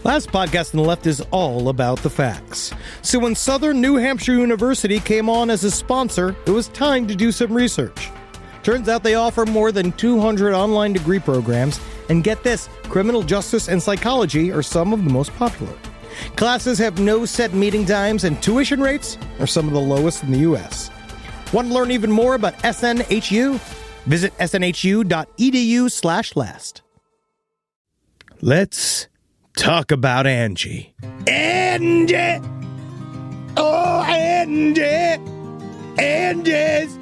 Last podcast on the left is all about the facts. So when Southern New Hampshire University came on as a sponsor, it was time to do some research. Turns out they offer more than 200 online degree programs, and get this, criminal justice and psychology are some of the most popular. Classes have no set meeting times, and tuition rates are some of the lowest in the U.S. Want to learn even more about SNHU? Visit snhu.edu/last. Let's talk about Angie. Angie! Oh, Angie! Angie's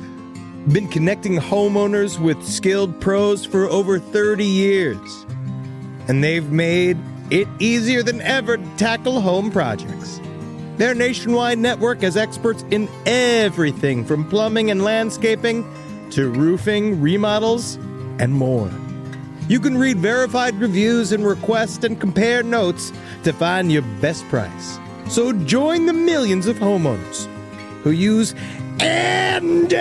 been connecting homeowners with skilled pros for over 30 years. And they've made it easier than ever to tackle home projects. Their nationwide network has experts in everything from plumbing and landscaping to roofing, remodels, and more. You can read verified reviews and request and compare notes to find your best price. So join the millions of homeowners who use Angie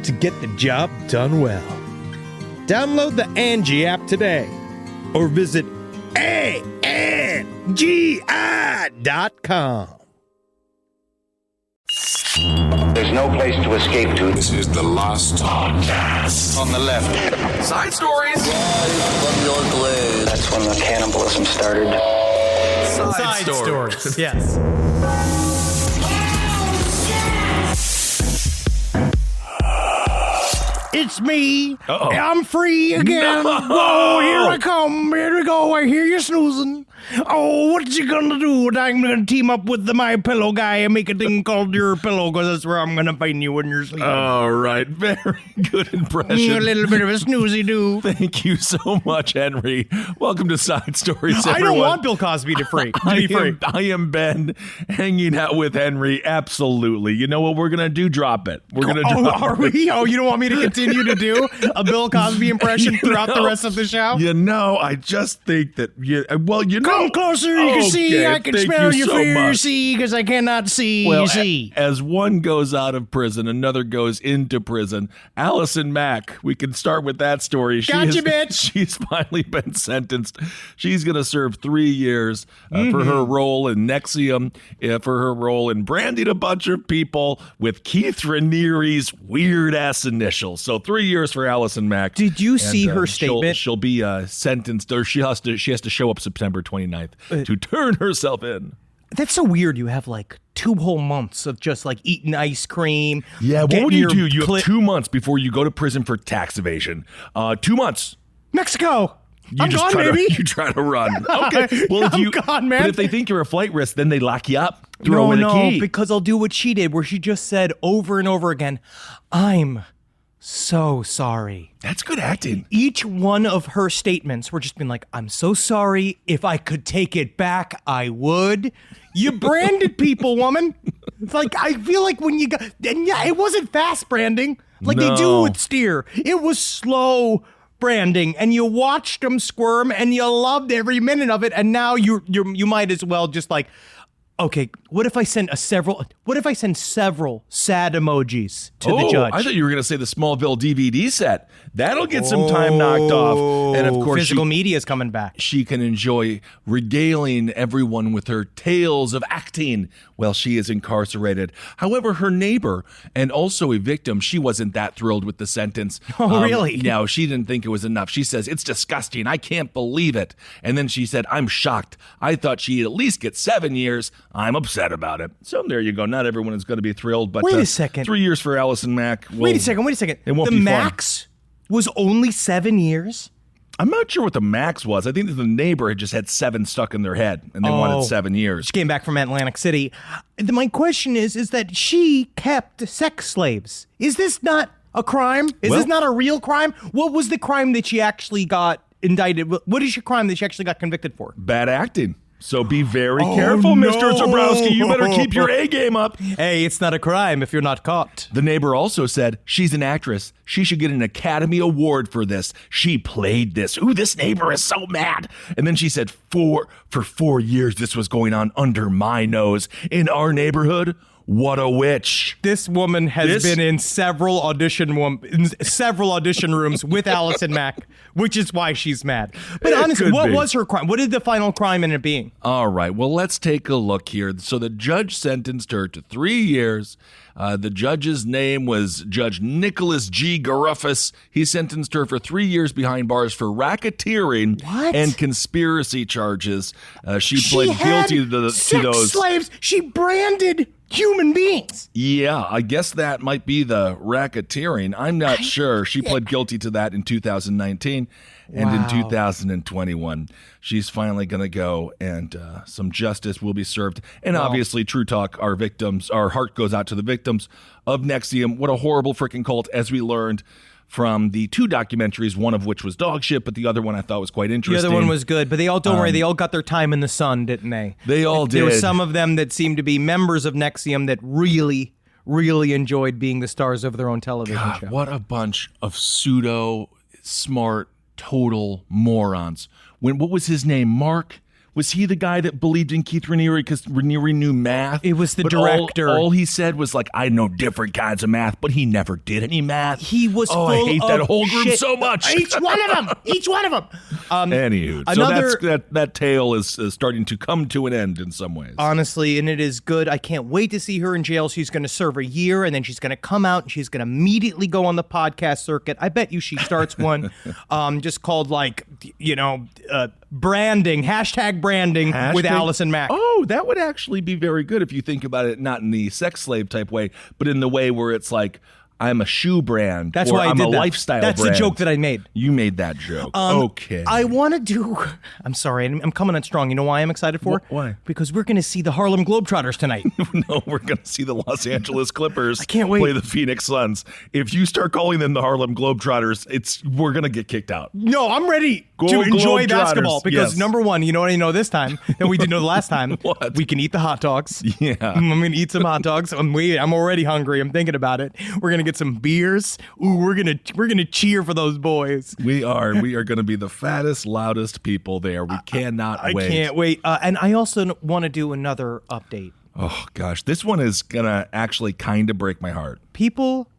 to get the job done well. Download the Angie app today or visit ANGI.com. There's no place to escape to. This is the last podcast. On the left. Side stories. From your glade. That's when the cannibalism started. Side stories. Yes. It's me. Uh-oh. I'm free again. No. Whoa, here I come. Here we go. I hear you snoozing. Oh, what you gonna do? I'm gonna team up with the My Pillow guy and make a thing called Your Pillow, because that's where I'm gonna find you when you're sleeping. All right. Very good impression. A little bit of a snoozy do. Thank you so much, Henry. Welcome to Side Stories, everyone. I don't want Bill Cosby to be free. I am Ben, hanging out with Henry. Absolutely. You know what we're going to do? Drop it. We're going to drop are it. we? Oh, you don't want me to continue to do a Bill Cosby impression throughout the rest of the show? You know, I just think that, Come closer, you can see, I can smell your fear, you see, because I cannot see, well, you see. As one goes out of prison, another goes into prison. Allison Mack, we can start with that story. Gotcha, bitch. She's finally been sentenced. She's going to serve 3 years for her role in Nexium, for her role in branding a bunch of people with Keith Raniere's weird-ass initials. So 3 years for Allison Mack. Did you see her statement? She'll be sentenced, or she has to show up September 29th to turn herself in. That's so weird. You have like 2 whole months of just like eating ice cream. Yeah, what would you do? You have 2 months before you go to prison for tax evasion. 2 months. Mexico. I'm just gone, baby. You try to run. Okay. Well, I'm gone, man. But if they think you're a flight risk, then they lock you up. Throw away the key. No, because I'll do what she did, where she just said over and over again, I'm so sorry. That's good acting. Each one of her statements were just being like, I'm so sorry. If I could take it back, I would. You branded people, woman. It's like, I feel like when you got, and yeah, it wasn't fast branding like they do with Steer. It was slow branding, and you watched them squirm, and you loved every minute of it, and now you might as well just like, okay, what if I send several sad emojis to the judge? I thought you were going to say the Smallville DVD set. That'll get some time knocked off. And of course, physical media is coming back. She can enjoy regaling everyone with her tales of acting while she is incarcerated. However, her neighbor, and also a victim, she wasn't that thrilled with the sentence. Oh, really? No, she didn't think it was enough. She says, it's disgusting. I can't believe it. And then she said, I'm shocked. I thought she'd at least get 7 years. I'm upset about it. So there you go. Not everyone is going to be thrilled, but wait a second. 3 years for Allison Mack. Wait a second. It won't the be max was only 7 years? I'm not sure what the max was. I think that the neighbor had just had 7 stuck in their head, and they wanted 7 years. She came back from Atlantic City. My question is that she kept sex slaves. Is this not a crime? Is this not a real crime? What was the crime that she actually got indicted? What is your crime that she actually got convicted for? Bad acting. So be very careful, Mr. Zabrowski. You better keep your A game up. Hey, it's not a crime if you're not caught. The neighbor also said she's an actress. She should get an Academy Award for this. She played this. Ooh, this neighbor is so mad. And then she said for 4 years this was going on under my nose in our neighborhood. What a witch. This woman has been in several audition rooms with Allison Mack, which is why she's mad. But honestly, what was her crime? What did the final crime end up being? All right, well, let's take a look here. So the judge sentenced her to 3 years. The judge's name was Judge Nicholas G. Garuffus. He sentenced her for 3 years behind bars for racketeering and conspiracy charges. She pled guilty to those. Slaves. She branded human beings. Yeah, I guess that might be the racketeering. I'm not sure. She pled guilty to that in 2019. And in 2021, she's finally going to go and some justice will be served. And obviously, True Talk, our heart goes out to the victims of NXIVM. What a horrible freaking cult, as we learned from the 2 documentaries, one of which was dog shit, but the other one I thought was quite interesting. The other one was good, but they all, don't worry, they all got their time in the sun, didn't they? They all did. There were some of them that seemed to be members of NXIVM that really, really enjoyed being the stars of their own television show. What a bunch of pseudo-smart, total morons. What was his name? Mark? Was he the guy that believed in Keith Raniere because Raniere knew math? It was the director. All he said was like, I know different kinds of math, but he never did any math. He was full of I hate that whole group so much. Each one of them. Anywho, so that tale is starting to come to an end in some ways. Honestly, and it is good. I can't wait to see her in jail. She's going to serve a year, and then she's going to come out, and she's going to immediately go on the podcast circuit. I bet you she starts one just called branding, hashtag branding with Allison Mack. Oh, that would actually be very good if you think about it, not in the sex slave type way, but in the way where it's like, I'm a shoe brand. That's why I'm I did a that. lifestyle That's brand. the joke that I made. You made that joke. Okay. I want to do... I'm sorry. I'm coming on strong. You know why I'm excited for? Why? Because we're going to see the Harlem Globetrotters tonight. No, we're going to see the Los Angeles Clippers I can't wait. play the Phoenix Suns. If you start calling them the Harlem Globetrotters, we're going to get kicked out. No, I'm ready to enjoy basketball because number one, you know what I know this time that we didn't know the last time? What? We can eat the hot dogs. Yeah. I'm going to eat some hot dogs. I'm already hungry. I'm thinking about it. We're going to get some beers. Ooh, we're gonna cheer for those boys. We are going to be the fattest, loudest people there. We cannot wait. I can't wait. And I also want to do another update. Oh gosh, this one is gonna actually kind of break my heart. People,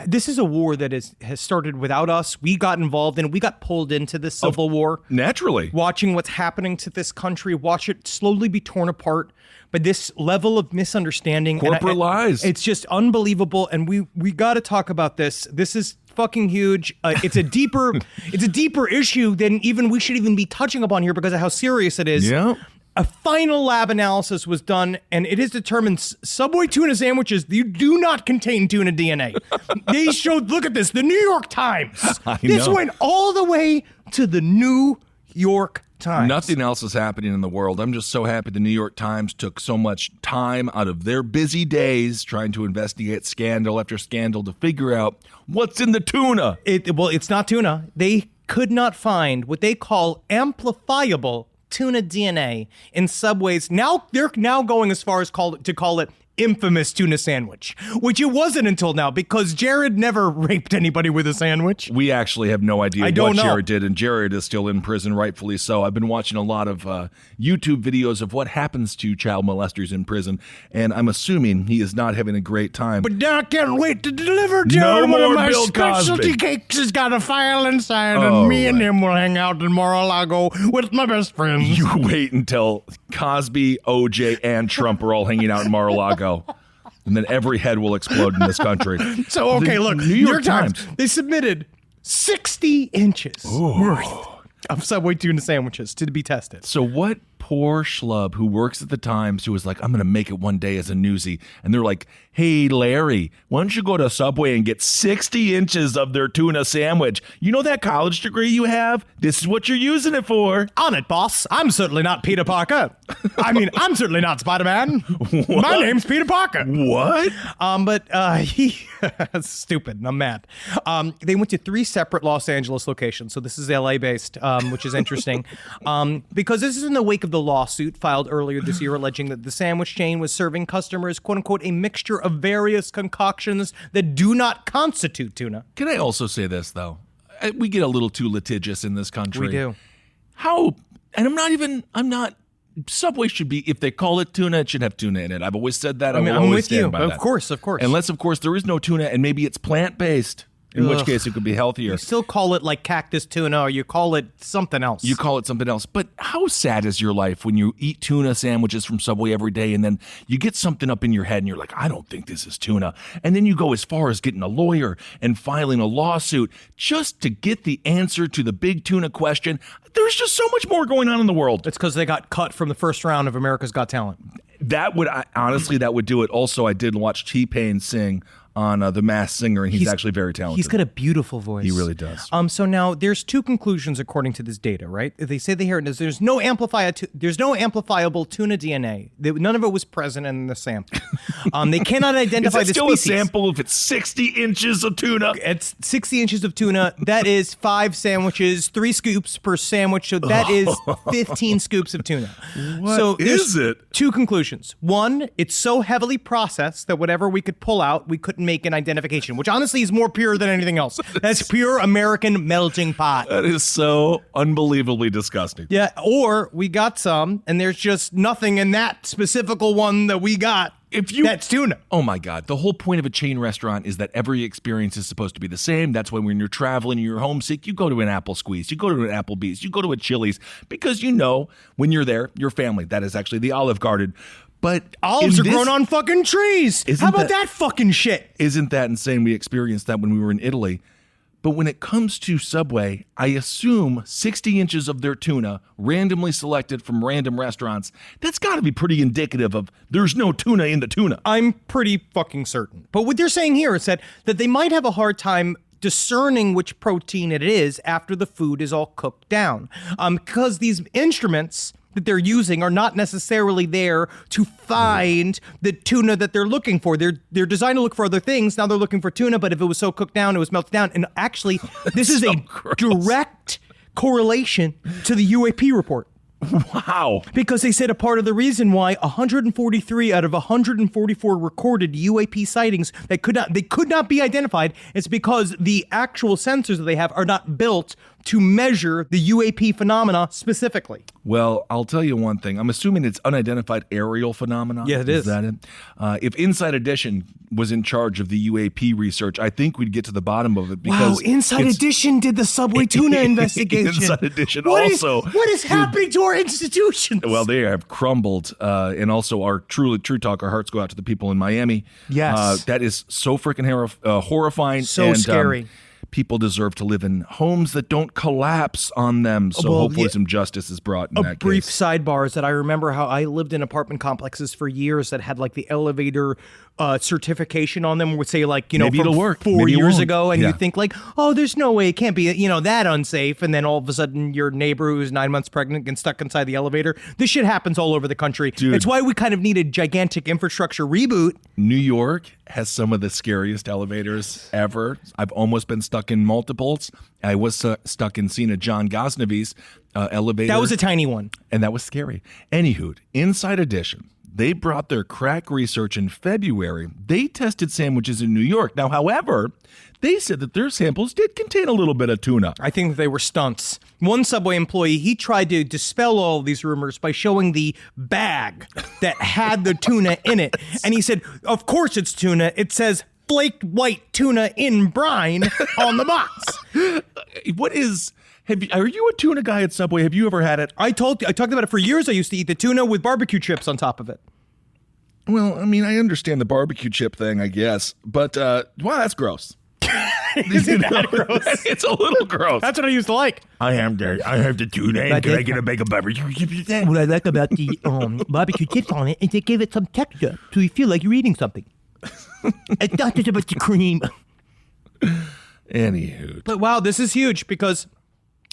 this is a war that has started without us. We got involved in it. We got pulled into this civil war. Naturally. Watching what's happening to this country, watch it slowly be torn apart. But this level of misunderstanding, corporate lies, it's just unbelievable. And we got to talk about this. This is fucking huge. It's a deeper issue than even we should even be touching upon here because of how serious it is. Yeah. A final lab analysis was done, and it is determined Subway tuna sandwiches do not contain tuna DNA. They showed, look at this, the New York Times. This went all the way to the New York Times. Nothing else is happening in the world. I'm just so happy the New York Times took so much time out of their busy days trying to investigate scandal after scandal to figure out what's in the tuna. It's not tuna. They could not find what they call amplifiable tuna DNA in Subway's. They're now going as far as to call it infamous tuna sandwich, which it wasn't until now because Jared never raped anybody with a sandwich. We actually have no idea what Jared did, and Jared is still in prison, rightfully so. I've been watching a lot of YouTube videos of what happens to child molesters in prison, and I'm assuming he is not having a great time. But I can't wait to deliver Jared one of my specialty cakes. He's got a file inside, and me and him will hang out in Mar-a-Lago with my best friends. You wait until Cosby, OJ, and Trump are all hanging out in Mar-a-Lago. And then every head will explode in this country. So, okay, look, New York Times, they submitted 60 inches worth of Subway tuna sandwiches to be tested. So what poor schlub who works at the Times who was like, I'm going to make it one day as a newsie. And they're like, hey, Larry, why don't you go to Subway and get 60 inches of their tuna sandwich? You know that college degree you have? This is what you're using it for. On it, boss. I'm certainly not Peter Parker. I mean, I'm certainly not Spider-Man. My name's Peter Parker. What? That's stupid. I'm mad. They went to 3 separate Los Angeles locations. So this is LA based, which is interesting. Because this is in the wake of the lawsuit filed earlier this year alleging that the sandwich chain was serving customers, quote unquote, a mixture of various concoctions that do not constitute tuna. Can I also say this, though? We get a little too litigious in this country. We do. How, and I'm not Subway should be, if they call it tuna, it should have tuna in it. I've always said that. I'm with you. By that. Of course. Unless, of course, there is no tuna and maybe it's plant-based, in which case it could be healthier. You still call it like cactus tuna, or you call it something else. You call it something else. But how sad is your life when you eat tuna sandwiches from Subway every day and then you get something up in your head and you're like, I don't think this is tuna. And then you go as far as getting a lawyer and filing a lawsuit just to get the answer to the big tuna question. There's just so much more going on in the world. It's because they got cut from the first round of America's Got Talent. Honestly, that would do it. Also, I did watch T-Pain sing on The Masked Singer, and he's actually very talented. He's got a beautiful voice. He really does. So now there's two conclusions according to this data, right? They say there's no amplifiable tuna DNA. None of it was present in the sample. They cannot identify the species. Is still a sample if it's 60 inches of tuna? It's 60 inches of tuna. That is 5 sandwiches, 3 scoops per sandwich. So that is 15 scoops of tuna. What is it? Two conclusions. One, it's so heavily processed that whatever we could pull out, we couldn't make an identification, which honestly is more pure than anything else. That's pure American melting pot. That is so unbelievably disgusting. Yeah, or we got some, and there's just nothing in that specific one that we got. That's tuna. Oh my God. The whole point of a chain restaurant is that every experience is supposed to be the same. That's why when you're traveling and you're homesick, you go to an Apple Squeeze, you go to an Applebee's, you go to a Chili's, because you know when you're there, your family. That is actually the Olive Garden. But olives are grown on fucking trees. How about that fucking shit? Isn't that insane? We experienced that when we were in Italy. But when it comes to Subway, I assume 60 inches of their tuna, randomly selected from random restaurants, that's got to be pretty indicative of there's no tuna in the tuna. I'm pretty fucking certain. But what they're saying here is that they might have a hard time discerning which protein it is after the food is all cooked down. Because these instruments that they're using are not necessarily there to find the tuna that they're looking for. They're designed to look for other things. Now they're looking for tuna, but if it was so cooked down, it was melted down. And actually, this is a direct correlation to the UAP report. Wow. Because they said a part of the reason why 143 out of 144 recorded UAP sightings that could not be identified is because the actual sensors that they have are not built to measure the UAP phenomena specifically. Well, I'll tell you one thing. I'm assuming it's unidentified aerial phenomena. Yeah, it is. Is that it? If Inside Edition was in charge of the UAP research, I think we'd get to the bottom of it. Because Inside Edition did the Subway tuna investigation. Inside Edition what is happening to our institutions? Well, they have crumbled. And also our True Talk, our hearts go out to the people in Miami. Yes. That is so freaking horrifying. So scary. People deserve to live in homes that don't collapse on them. So hopefully some justice is brought in that case. A brief sidebar is that I remember how I lived in apartment complexes for years that had like the elevator certification on them would say like, maybe from it'll work. 4 years ago. And Yeah. you think like, oh, there's no way it can't be, that unsafe. And then all of a sudden your neighbor who's 9 months pregnant gets stuck inside the elevator. This shit happens all over the country. Dude. It's why we kind of need a gigantic infrastructure reboot. New York has some of the scariest elevators ever. I've almost been stuck in multiples. I was stuck in seeing a John Gosnavy's elevator. That was a tiny one. And that was scary. Anywho, Inside Edition. They brought their crack research in February. They tested sandwiches in New York. Now, however, they said that their samples did contain a little bit of tuna. I think they were stunts. One Subway employee, he tried to dispel all of these rumors by showing the bag that had the tuna in it. And he said, of course it's tuna. It says flaked white tuna in brine on the box. Are you a tuna guy at Subway? Have you ever had it? I talked about it for years. I used to eat the tuna with barbecue chips on top of it. Well, I mean, I understand the barbecue chip thing, I guess. But, wow, that's gross. Isn't that gross? It's a little gross. That's what I used to like. I have the tuna, and can I get a bag of barbecue chips? What I like about the barbecue chips on it is they give it some texture, so you feel like you're eating something. It's not just about the cream. Anywho. But wow, this is huge because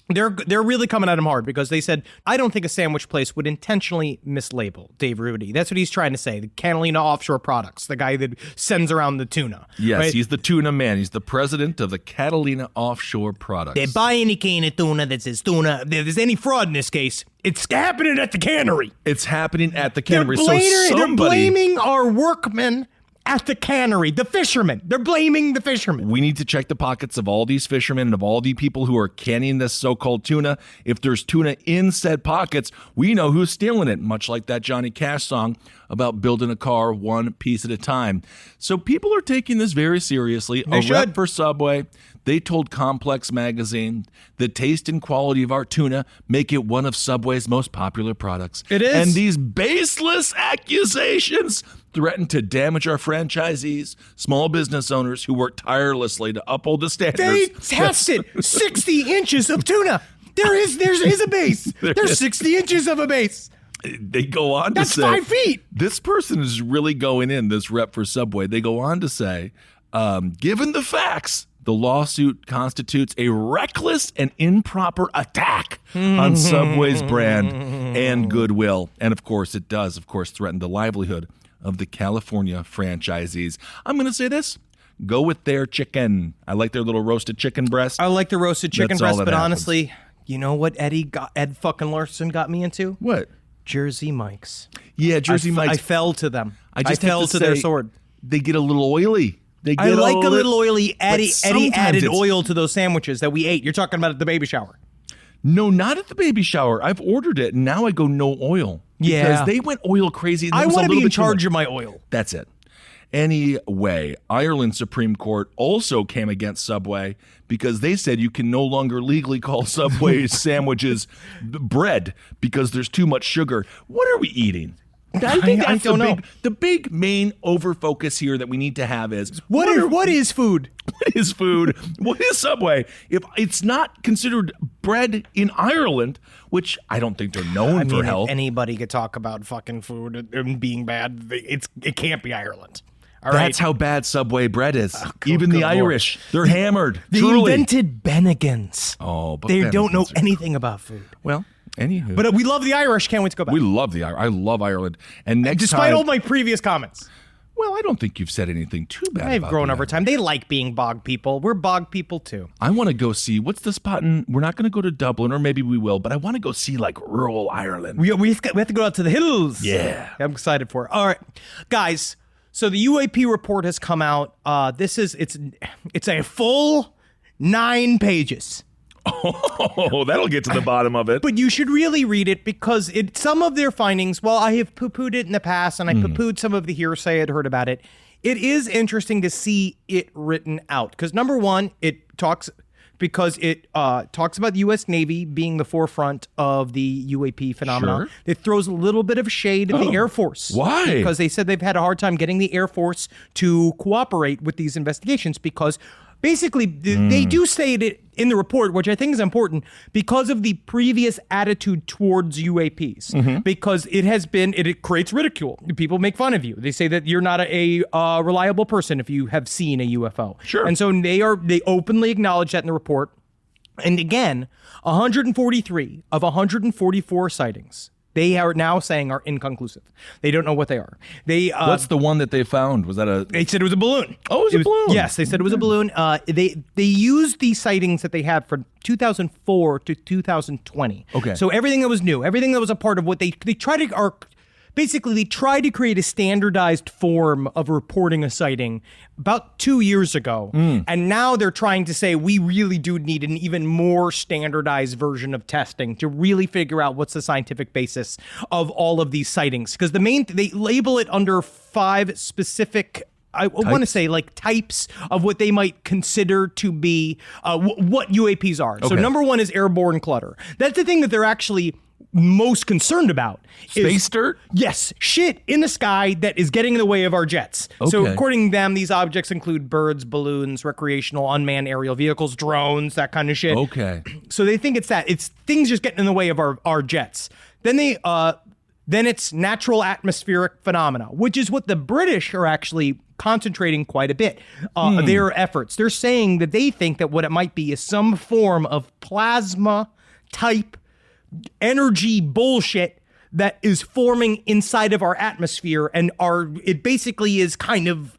they're really coming at him hard because they said, I don't think a sandwich place would intentionally mislabel Dave Rudy. That's what he's trying to say. The Catalina Offshore Products, the guy that sends around the tuna. Yes, right? He's the tuna man. He's the president of the Catalina Offshore Products. They buy any can of tuna that says tuna. If there's any fraud in this case, it's happening at the cannery. It's happening at the cannery. They're blaming our workmen at the cannery. The fishermen. They're blaming the fishermen. We need to check the pockets of all these fishermen and of all the people who are canning this so-called tuna. If there's tuna in said pockets, we know who's stealing it, much like that Johnny Cash song about building a car one piece at a time. So people are taking this very seriously. They should. Rep for Subway, they told Complex magazine, the taste and quality of our tuna make it one of Subway's most popular products. It is. And these baseless accusations threaten to damage our franchisees, small business owners who work tirelessly to uphold the standards. They tested 60 inches of tuna. There's a base. There's 60 inches of a base. They go on That's to say 5 feet. This person is really going in, this rep for Subway. They go on to say, given the facts, the lawsuit constitutes a reckless and improper attack on Subway's brand and goodwill. And of course, it does, threaten the livelihood of the California franchisees. I'm going to say this. Go with their chicken. I like their little roasted chicken breast. I like the roasted chicken That's all breast, that but happens. honestly, you know what Ed fucking Larson got me into? What? Jersey Mike's. Yeah, Jersey I Mike's. fell to them. I just fell have to their say, sword. They get a little oily. I like a little oily. Eddie sometimes added it's- oil to those sandwiches that we ate. You're talking about at the baby shower. No, not at the baby shower. I've ordered it, and now I go no oil. Yeah. Because they went oil crazy. I want to be in charge of my oil. That's it. Anyway, Ireland's Supreme Court also came against Subway because they said you can no longer legally call Subway sandwiches bread because there's too much sugar. What are we eating? I think I that's don't know. the big main overfocus here that we need to have is What is food? what is food? What is Subway? If it's not considered bread in Ireland, which I don't think they're known for health. If anybody could talk about fucking food and being bad, it can't be Ireland. All right. That's how bad Subway bread is. Even good the Lord. Irish, they're hammered. They truly. invented Bennigan's. Oh, but they don't know Bennigan's are- anything about food. Well, anywho. But we love the Irish. Can't wait to go back. we love the Irish. I love Ireland. And next Despite time, all my previous comments, well, I don't think you've said anything too bad. I've about grown the over time. They like being bog people. We're bog people too. I want to go see what's the spot in. We're not going to go to Dublin, or maybe we will, but I want to go see like rural Ireland. We have to go out to the hills. Yeah. I'm excited for it. All right, guys. So the UAP report has come out. It's a full 9 pages. Oh, that'll get to the bottom of it. But you should really read it because some of their findings, well, I have poo-pooed it in the past and I poo-pooed some of the hearsay I'd heard about it. It is interesting to see it written out because number one, it talks about the U.S. Navy being the forefront of the UAP phenomenon. Sure. It throws a little bit of shade at the Air Force. Why? Because they said they've had a hard time getting the Air Force to cooperate with these investigations because basically, they do say it in the report, which I think is important, because of the previous attitude towards UAPs. Because it creates ridicule. People make fun of you. They say that you're not a reliable person if you have seen a UFO. Sure. And so they openly acknowledge that in the report. And again, 143 of 144 sightings, they are now saying are inconclusive. They don't know what they are. What's the one that they found? Was that a? They said it was a balloon. Oh, it was a balloon. Yes, they said it was a balloon. They used the sightings that they had from 2004 to 2020. Okay. So everything that was new, everything that was a part of what they tried to basically they tried to create a standardized form of reporting a sighting about 2 years ago. And now they're trying to say we really do need an even more standardized version of testing to really figure out what's the scientific basis of all of these sightings. Because they label it under 5 specific I want to say like types of what they might consider to be what UAPs are. So Okay. number 1 is airborne clutter. That's the thing that they're actually most concerned about. Space dirt? Yes, shit in the sky that is getting in the way of our jets. So Okay. according to them, these objects include birds, balloons, recreational unmanned aerial vehicles, drones, that kind of shit. Okay. So they think it's that. It's things just getting in the way of our jets. Then it's natural atmospheric phenomena, which is what the British are actually concentrating quite a bit. Their efforts. They're saying that they think that what it might be is some form of plasma type energy bullshit that is forming inside of our atmosphere, and it basically is kind of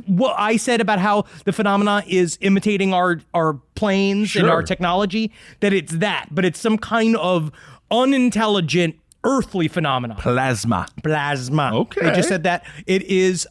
what I said about how the phenomena is imitating our planes and our Sure. technology, that it's that, but it's some kind of unintelligent earthly phenomenon. Plasma. Okay. They just said that. It is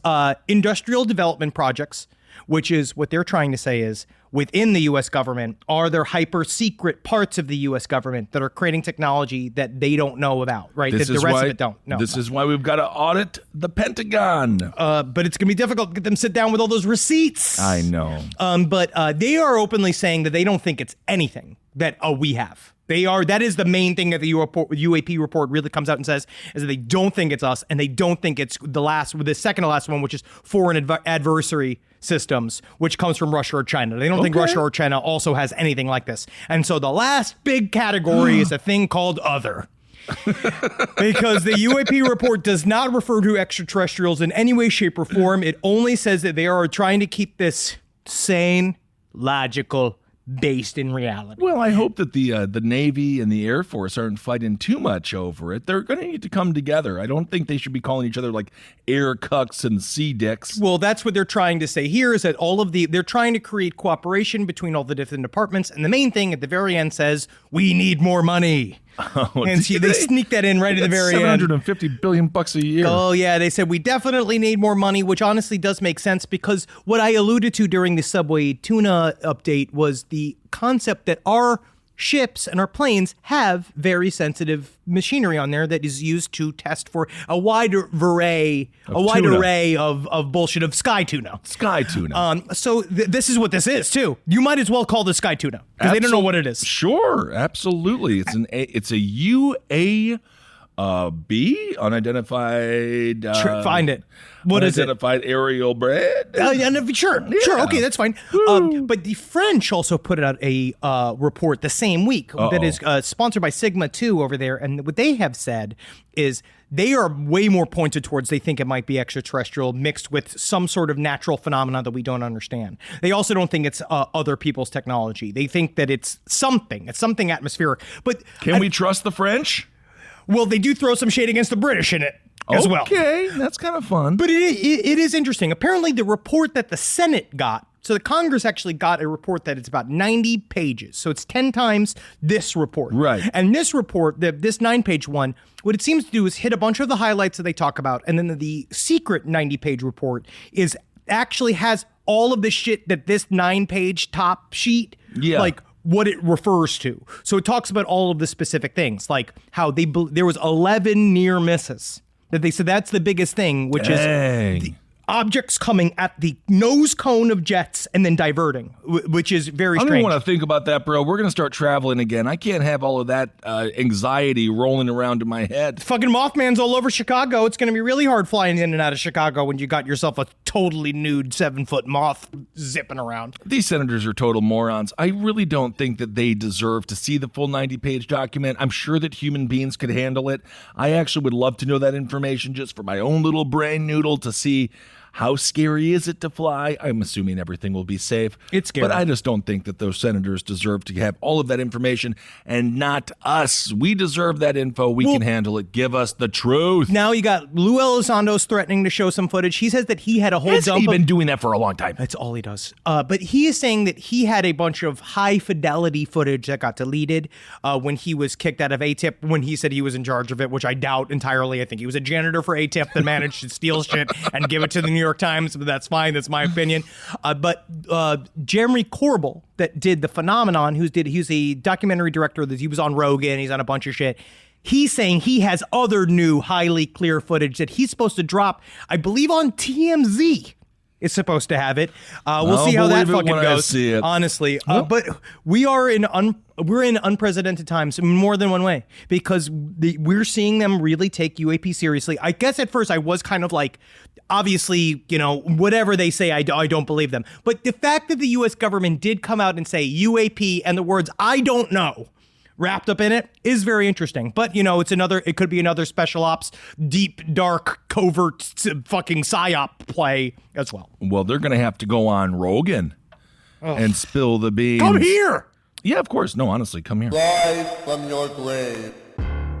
industrial development projects, which is what they're trying to say is within the U.S. government, are there hyper secret parts of the U.S. government that are creating technology that they don't know about, right? That the rest of it don't know. This is why we've got to audit the Pentagon. But it's going to be difficult to get them to sit down with all those receipts. I know. But they are openly saying that they don't think it's anything that we have. That is the main thing that the UAP report really comes out and says, is that they don't think it's us, and they don't think it's the second to last one, which is foreign adversary systems, which comes from Russia or China. They don't think Russia or China also has anything like this. And so the last big category is a thing called other. Because the UAP report does not refer to extraterrestrials in any way, shape, or form. It only says that they are trying to keep this sane, logical, based in reality. Well, I hope that the Navy and the Air Force aren't fighting too much over it. They're going to need to come together. I don't think they should be calling each other like air cucks and sea dicks. Well, that's what they're trying to say here is that they're trying to create cooperation between all the different departments. And the main thing at the very end says, we need more money. And see, they sneak that in right at the very end. $750 billion a year. Oh, yeah. They said we definitely need more money, which honestly does make sense because what I alluded to during the Subway Tuna update was the concept that our ships and our planes have very sensitive machinery on there that is used to test for a wide array of bullshit of sky tuna. Sky tuna. So this is what this is too. You might as well call this sky tuna because they don't know what it is. Sure, absolutely. It's a UAB, unidentified. Find it. What is it? Unidentified aerial bread. Sure. Okay, that's fine. But the French also put out a report the same week that is sponsored by Sigma 2 over there. And what they have said is they are way more pointed towards they think it might be extraterrestrial mixed with some sort of natural phenomena that we don't understand. They also don't think it's other people's technology. They think that it's something atmospheric. But can we trust the French? Well, they do throw some shade against the British in it as well. Okay, that's kind of fun. But it is interesting. Apparently, the report that the Senate got, so the Congress actually got a report that it's about 90 pages. So it's 10 times this report. Right. And this report, this 9-page one, what it seems to do is hit a bunch of the highlights that they talk about. And then the secret 90-page report actually has all of the shit that this 9-page top sheet, what it refers to. So it talks about all of the specific things, like how there was 11 near misses that they said that's the biggest thing, which is the objects coming at the nose cone of jets and then diverting, which is very strange. I don't want to think about that, bro. We're going to start traveling again. I can't have all of that anxiety rolling around in my head. Fucking Mothman's all over Chicago. It's going to be really hard flying in and out of Chicago when you got yourself a totally nude 7-foot moth zipping around. These senators are total morons. I really don't think that they deserve to see the full 90-page document. I'm sure that human beings could handle it. I actually would love to know that information just for my own little brain noodle to see how scary is it to fly? I'm assuming everything will be safe. It's scary. But I just don't think that those senators deserve to have all of that information and not us. We deserve that info. We can handle it. Give us the truth. Now you got Lou Elizondo's threatening to show some footage. He says that he had a whole dump. He's been doing that for a long time. That's all he does. But he is saying that he had a bunch of high fidelity footage that got deleted when he was kicked out of ATIP, when he said he was in charge of it, which I doubt entirely. I think he was a janitor for ATIP that managed to steal shit and give it to the New York Times, but that's fine. That's my opinion. But Jeremy Corbell, that did the phenomenon, he's a documentary director. He was on Rogan. He's on a bunch of shit. He's saying he has other new highly clear footage that he's supposed to drop, I believe, on TMZ. Is supposed to have it. We'll see how that fucking goes. Honestly, but we're in unprecedented times in more than one way because we're seeing them really take UAP seriously. I guess at first I was kind of like, obviously, whatever they say, I don't believe them. But the fact that the U.S. government did come out and say UAP and the words "I don't know" wrapped up in it is very interesting. But, it could be another special ops, deep, dark, covert fucking psyop play as well. Well, they're going to have to go on Rogan and spill the beans. Come here. Yeah, of course. No, honestly, come here. Live from your grave.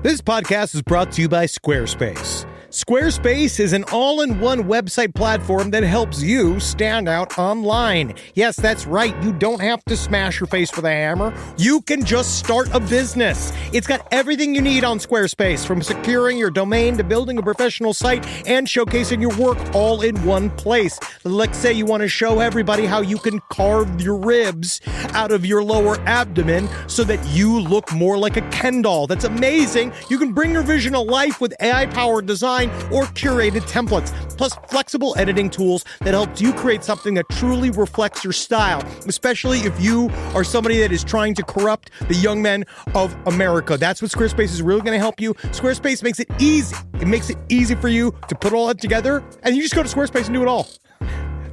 This podcast is brought to you by Squarespace. Squarespace is an all-in-one website platform that helps you stand out online. Yes, that's right. You don't have to smash your face with a hammer. You can just start a business. It's got everything you need on Squarespace, from securing your domain to building a professional site and showcasing your work all in one place. Let's say you want to show everybody how you can carve your ribs out of your lower abdomen so that you look more like a Ken doll. That's amazing. You can bring your vision to life with AI-powered design or curated templates, plus flexible editing tools that helps you create something that truly reflects your style, especially if you are somebody that is trying to corrupt the young men of America. That's what Squarespace is really going to help you. Squarespace makes it easy. It makes it easy for you to put all that together, and you just go to Squarespace and do it all.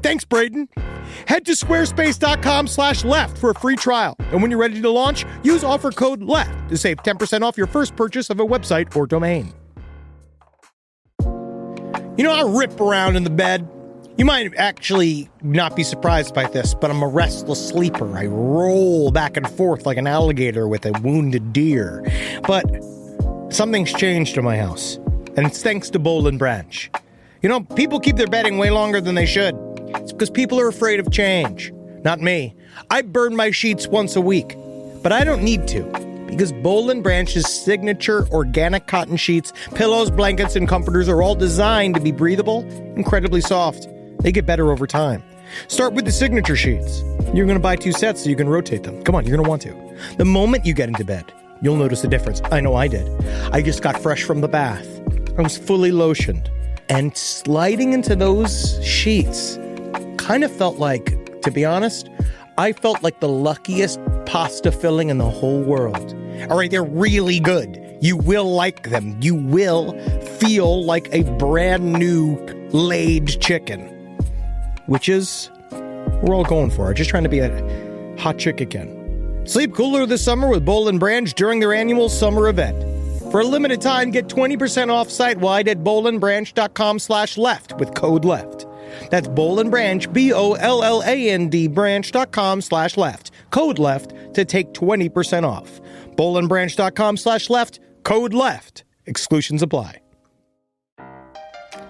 Thanks, Braden. Head to squarespace.com/left for a free trial. And when you're ready to launch, use offer code LEFT to save 10% off your first purchase of a website or domain. You know, I rip around in the bed. You might actually not be surprised by this, but I'm a restless sleeper. I roll back and forth like an alligator with a wounded deer. But something's changed in my house, and it's thanks to Boll and Branch. You know, people keep their bedding way longer than they should. It's because people are afraid of change. Not me. I burn my sheets once a week, but I don't need to, because Boll and Branch's signature organic cotton sheets, pillows, blankets, and comforters are all designed to be breathable, incredibly soft. They get better over time. Start with the signature sheets. You're going to buy 2 sets so you can rotate them. Come on, you're going to want to. The moment you get into bed, you'll notice a difference. I know I did. I just got fresh from the bath. I was fully lotioned. And sliding into those sheets kind of felt like, to be honest, I felt like the luckiest pasta filling in the whole world. All right, they're really good. You will like them. You will feel like a brand new laid chicken, which is we're all going for. Just trying to be a hot chick again. Sleep cooler this summer with Boll and Branch during their annual summer event. For a limited time, get 20% off site-wide at bollandbranch.com/left with code LEFT. That's Boll and Branch, BOLLAND branch.com/left. Code LEFT to take 20% off. bollandbranch.com/left, code LEFT. Exclusions apply.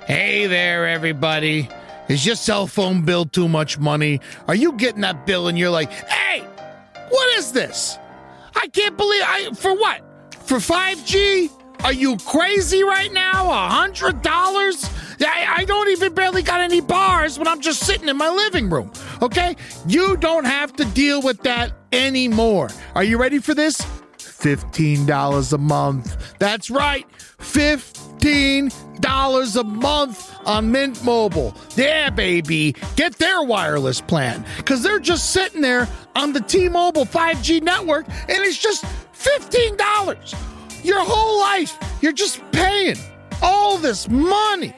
Hey there, everybody. Is your cell phone bill too much money? Are you getting that bill and you're like, hey, what is this? I can't believe for what? For 5G? Are you crazy right now? $100? I don't even barely got any bars when I'm just sitting in my living room, okay? You don't have to deal with that anymore. Are you ready for this? $15 a month. That's right, $15 a month on Mint Mobile. Yeah, baby. Get their wireless plan, because they're just sitting there on the T-Mobile 5G network, and it's just $15. Your whole life, you're just paying all this money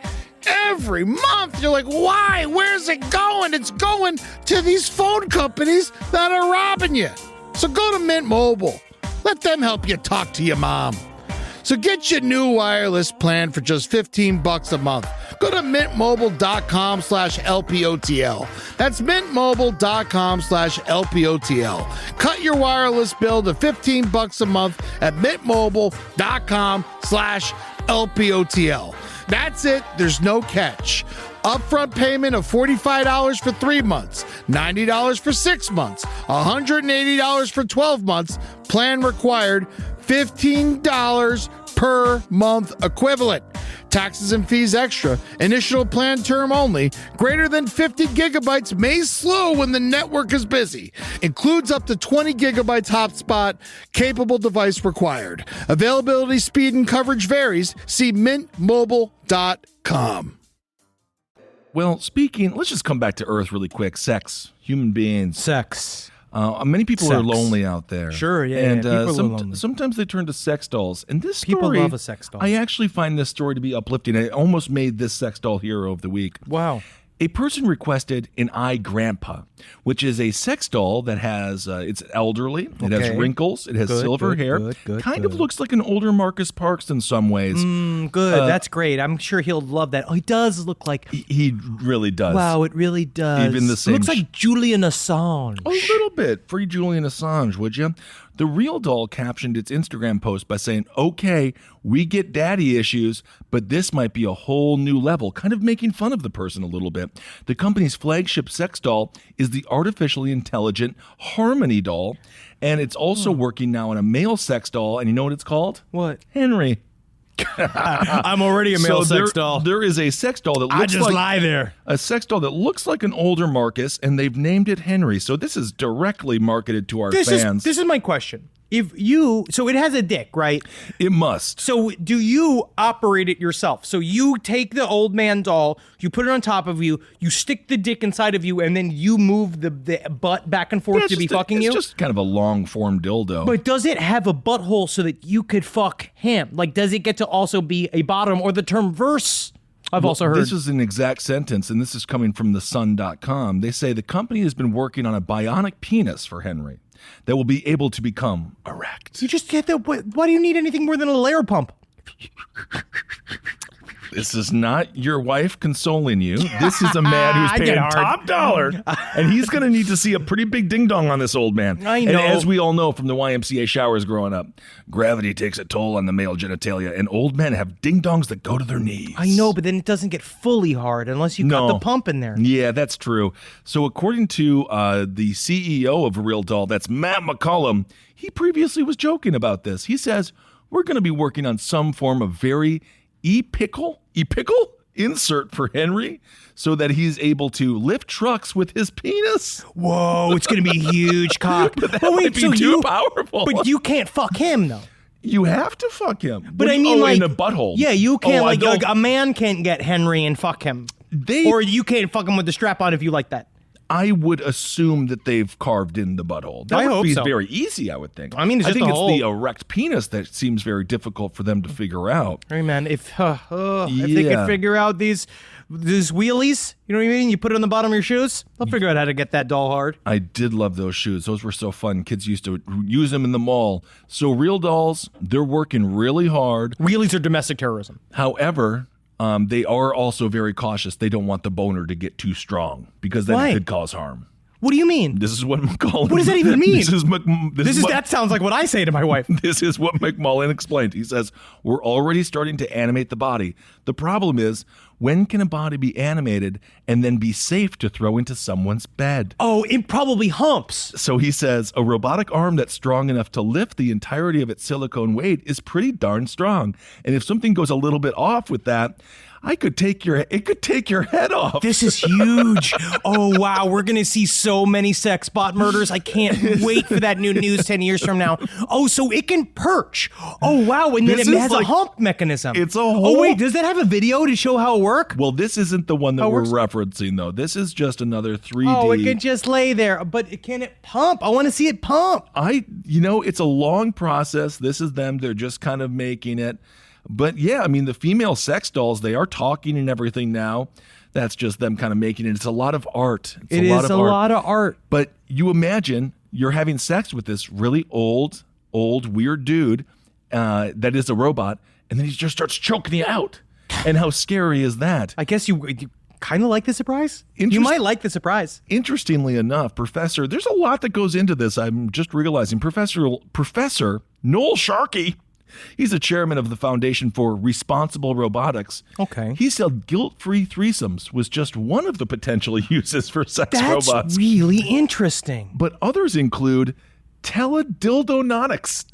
every month. You're like, why? Where's it going? It's going to these phone companies that are robbing you. So go to Mint Mobile. Let them help you talk to your mom. So get your new wireless plan for just $15 a month. Go to mintmobile.com/LPOTL. That's mintmobile.com/LPOTL. Cut your wireless bill to $15 a month at mintmobile.com/LPOTL. That's it. There's no catch. Upfront payment of $45 for 3 months, $90 for 6 months, $180 for 12 months. Plan required, $15 per month equivalent. Taxes and fees extra. Initial plan term only. Greater than 50 gigabytes may slow when the network is busy. Includes up to 20 gigabytes hotspot. Capable device required. Availability, speed, and coverage varies. See mintmobile.com. Well, let's just come back to Earth really quick. Sex, human beings. Sex. Many people Sex. are lonely out there. Sure, yeah. And people are lonely. sometimes they turn to sex dolls. And this story, People love a sex doll. I actually find this story to be uplifting. I almost made this sex doll hero of the week. Wow. A person requested an iGrandpa, which is a sex doll that has, it's elderly, it has wrinkles, it has silver hair, kind of looks like an older Marcus Parks in some ways. Good, that's great. I'm sure he'll love that. Oh, he does look like... He really does. Wow, it really does. Even the same... Looks like Julian Assange. A little bit. Free Julian Assange, would you? The Real Doll captioned its Instagram post by saying, "Okay, we get daddy issues, but this might be a whole new level," kind of making fun of the person a little bit. The company's flagship sex doll is the artificially intelligent Harmony doll, and it's also working now on a male sex doll, and you know what it's called? What? Henry. I'm already a male sex doll. There is a sex doll that looks I just like lie there. a sex doll that looks like an older Marcus, and they've named it Henry. So this is directly marketed to our fans. This is my question. So it has a dick, right? It must. So do you operate it yourself? So you take the old man doll, you put it on top of you, you stick the dick inside of you, and then you move the butt back and forth to be fucking you? It's just kind of a long form dildo. But does it have a butthole so that you could fuck him? Like, does it get to also be a bottom or the term verse? I've also heard. This is an exact sentence, and this is coming from thesun.com. They say the company has been working on a bionic penis for Henry that will be able to become erect. You just get the. Why do you need anything more than a layer pump? This is not your wife consoling you. This is a man who's I get paying hard. top dollar, and he's going to need to see a pretty big ding dong on this old man. I know. And as we all know from the YMCA showers growing up, gravity takes a toll on the male genitalia, and old men have ding dongs that go to their knees. I know, but then it doesn't get fully hard unless you got the pump in there. Yeah, that's true. So according to the CEO of Real Doll, that's Matt McCollum, he previously was joking about this. He says, we're going to be working on some form of very e-pickle insert for Henry so that he's able to lift trucks with his penis. Whoa, it's going to be a huge cock. That might be too powerful. But you can't fuck him, though. You have to fuck him. But I mean, like, in a butthole. Yeah, you can't, like a man can't get Henry and fuck him. Or you can't fuck him with the strap on if you like that. I would assume that they've carved in the butthole. That I would hope be so. very easy, I would think. I mean, it's I just think a it's hole. the erect penis that seems very difficult for them to figure out. Hey, man, if they could figure out these wheelies, you know what I mean? You put it on the bottom of your shoes, they'll figure out how to get that doll hard. I did love those shoes. Those were so fun. Kids used to use them in the mall. So Real Dolls, they're working really hard. Wheelies are domestic terrorism. However, they are also very cautious. They don't want the boner to get too strong because then Why? it could cause harm. What do you mean? This is what McMullen. What does that even mean? That sounds like what I say to my wife. This is what McMullen explained. He says, we're already starting to animate the body. The problem is, when can a body be animated and then be safe to throw into someone's bed? Oh, it probably humps. So he says, a robotic arm that's strong enough to lift the entirety of its silicone weight is pretty darn strong. And if something goes a little bit off with that, it could take your head off. This is huge. Oh, wow. We're going to see so many sex bot murders. I can't wait for that new news 10 years from now. Oh, so it can perch. Oh, wow. And then it has a hump mechanism. It's a whole... Oh, wait. Does that have a video to show how it works? Well, this isn't the one that we're referencing, though. This is just another 3D. Oh, it can just lay there. But can it pump? I want to see it pump. It's a long process. This is them. They're just kind of making it. But yeah, I mean, the female sex dolls, they are talking and everything now. That's just them kind of making it. It's a lot of art. It is a lot of art. But you imagine you're having sex with this really old, weird dude that is a robot, and then he just starts choking you out. And how scary is that? I guess you kind of like the surprise? You might like the surprise. Interestingly enough, there's a lot that goes into this. I'm just realizing. Professor Noel Sharkey, he's the chairman of the Foundation for Responsible Robotics. Okay. He said guilt-free threesomes was just one of the potential uses for sex robots. That's really interesting. But others include teledildonotics.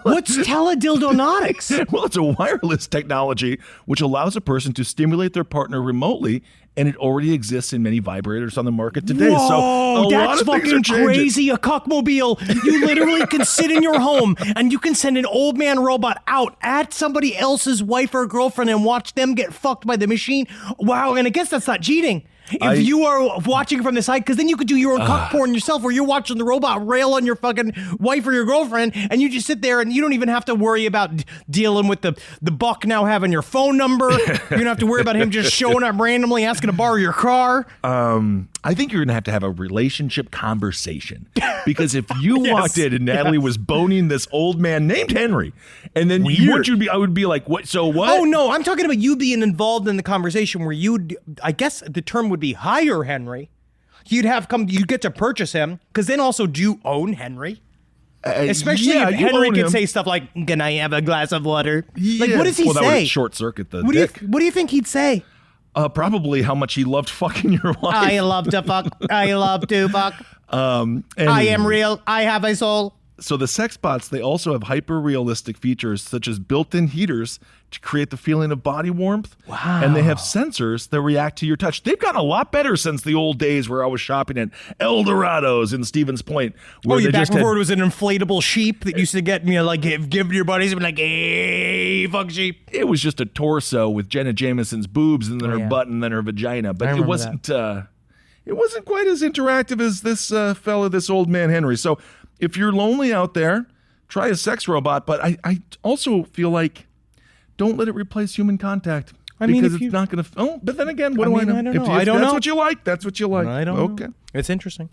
What's teledildonotics? Well, it's a wireless technology which allows a person to stimulate their partner remotely, and it already exists in many vibrators on the market today. Whoa, so that's fucking crazy. A cockmobile. You literally can sit in your home and you can send an old man robot out at somebody else's wife or girlfriend and watch them get fucked by the machine. Wow, and I guess that's not cheating. If you are watching from the side, because then you could do your own cock porn yourself where you're watching the robot rail on your fucking wife or your girlfriend and you just sit there and you don't even have to worry about dealing with the buck now having your phone number. You don't have to worry about him just showing up randomly asking to borrow your car. I think you're going to have a relationship conversation. Because if you walked in and Natalie was boning this old man named Henry, and then I would be like, what? So what? Oh, no, I'm talking about you being involved in the conversation where I guess the term would be hire Henry. You'd get to purchase him, because then also, do you own Henry? Especially yeah, if you Henry own could him. say stuff like, "Can I have a glass of water?" Like, Yeah. what does he Well, that would say? short circuit the What dick. do you think he'd say? Probably how much he loved fucking your wife. I love to fuck. I love to fuck. I am real. I have a soul. So the sex bots, they also have hyper-realistic features such as built-in heaters to create the feeling of body warmth. Wow. And they have sensors that react to your touch. They've gotten a lot better since the old days where I was shopping at El Dorado's in Stevens Point. Where You they back just had, before it was an inflatable sheep that used to get, like give to your buddies and be like, "Hey, fuck sheep." it was just a torso with Jenna Jameson's boobs and then her yeah. butt and then her vagina. But I it remember wasn't quite as interactive as this fella, this old man Henry. So if you're lonely out there, try a sex robot. But I also feel like don't let it replace human contact. I mean, because if it's you- not going to. Oh, but then again, what I do mean, I know? I don't If know. I don't that's know. what you like. That's what you like. I don't Okay. know. It's interesting.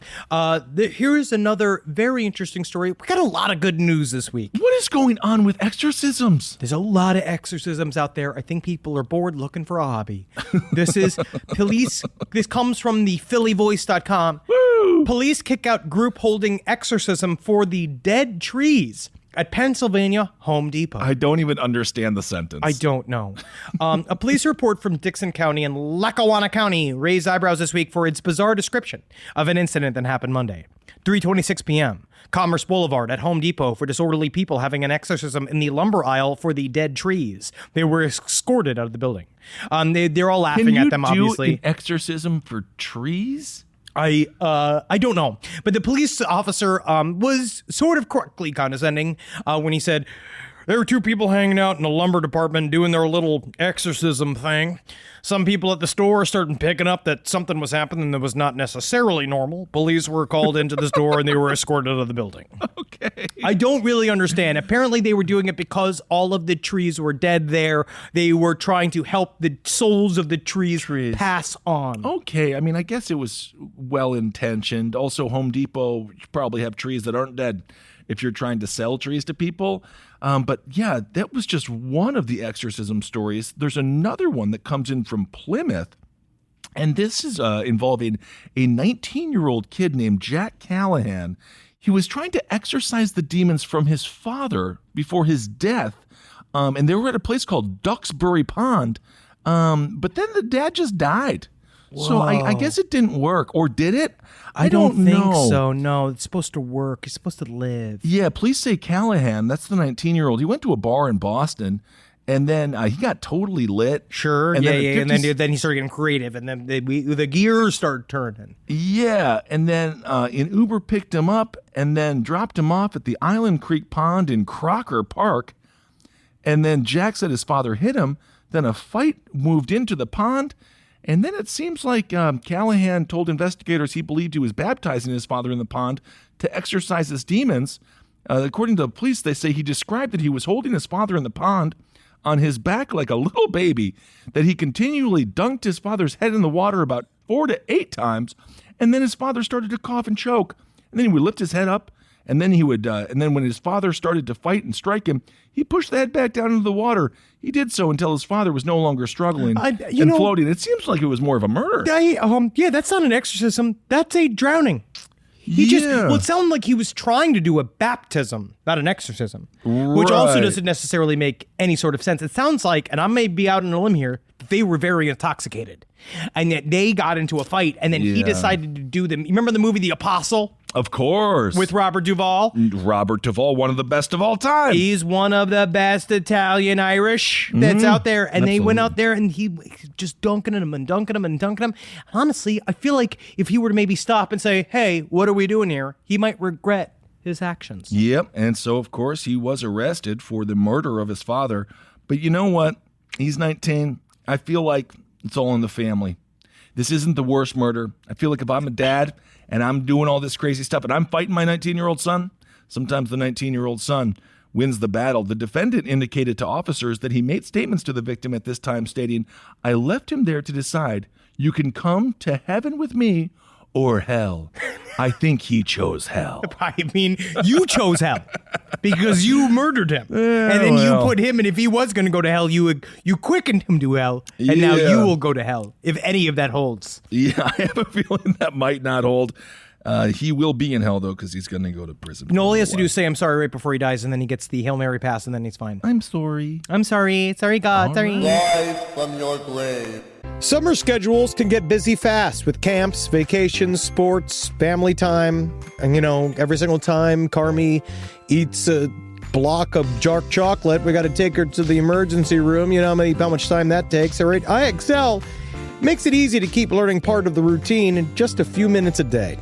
Here is another very interesting story. We got a lot of good news this week. What is going on with exorcisms? There's a lot of exorcisms out there. I think people are bored looking for a hobby. This is police. This comes from the phillyvoice.com. Woo! Police kick out group holding exorcism for the dead trees at Pennsylvania Home Depot. I don't even understand the sentence. I don't know. A police report from Dixon County and Lackawanna County raised eyebrows this week for its bizarre description of an incident that happened Monday. 3:26 p.m. Commerce Boulevard at Home Depot for disorderly people having an exorcism in the lumber aisle for the dead trees. They were escorted out of the building. They're all laughing at them, obviously. Can you do an exorcism for trees? I don't know, but the police officer was sort of correctly condescending when he said there were two people hanging out in the lumber department doing their little exorcism thing. Some people at the store started picking up that something was happening that was not necessarily normal. Police were called into the store and they were escorted out of the building. Okay. I don't really understand. Apparently they were doing it because all of the trees were dead there. They were trying to help the souls of the trees pass on. Okay, I mean, I guess it was well-intentioned. Also, Home Depot probably have trees that aren't dead if you're trying to sell trees to people. But yeah, that was just one of the exorcism stories. There's another one that comes in from Plymouth, and this is involving a 19-year-old kid named Jack Callahan. He was trying to exorcise the demons from his father before his death, and they were at a place called Duxbury Pond, but then the dad just died. So I guess it didn't work. Or did it? I don't think know. so. No, it's supposed to work. He's supposed to live. Yeah, police say Callahan, that's the 19-year-old. He went to a bar in Boston, and then he got totally lit. Sure, And yeah, then at yeah. And 50 then he started getting creative, and then the gears started turning. Yeah, and then an Uber picked him up and then dropped him off at the Island Creek Pond in Crocker Park. And then Jack said his father hit him. Then a fight moved into the pond. And then it seems like Callahan told investigators he believed he was baptizing his father in the pond to exorcise his demons. According to the police, they say he described that he was holding his father in the pond on his back like a little baby, that he continually dunked his father's head in the water about 4 to 8 times, and then his father started to cough and choke. And then he would lift his head up, and then he would, and then when his father started to fight and strike him, he pushed the head back down into the water. He did so until his father was no longer struggling and floating. It seems like it was more of a murder. Yeah, that's not an exorcism. That's a drowning. It sounded like he was trying to do a baptism, not an exorcism, which also Right. doesn't necessarily make any sort of sense. It sounds like, and I may be out on a limb here, that they were very intoxicated and that they got into a fight and then he Yeah. decided to do them. You remember the movie The Apostle Of course. with Robert Duvall? Robert Duvall, one of the best of all time. He's one of the best Italian Irish that's out there. And they went out there and he just dunking him and dunking him and dunking him. Honestly, I feel like if he were to maybe stop and say, hey, what are we doing here? He might regret his actions. Yep. And so, of course, he was arrested for the murder of his father. But you know what? He's 19. I feel like it's all in the family. This isn't the worst murder. I feel like if I'm a dad and I'm doing all this crazy stuff and I'm fighting my 19-year-old son, sometimes the 19-year-old son wins the battle. The defendant indicated to officers that he made statements to the victim at this time stating, I left him there to decide. You can come to heaven with me or hell. I think he chose hell. I mean, you chose hell because you murdered him. And then you put him, and if he was going to go to hell, you quickened him to hell. And now Yeah. you will go to hell if any of that holds. Yeah, I have a feeling that might not hold. He will be in hell, though, because he's going to go to prison. No, all he has to do is say, I'm sorry, right before he dies, and then he gets the Hail Mary pass, and then he's fine. I'm sorry. I'm sorry. Sorry, God. Sorry. Live from your grave. Summer schedules can get busy fast with camps, vacations, sports, family time. And, every single time Carmi eats a block of dark chocolate, we got to take her to the emergency room. You know how much time that takes. All right, IXL makes it easy to keep learning part of the routine in just a few minutes a day.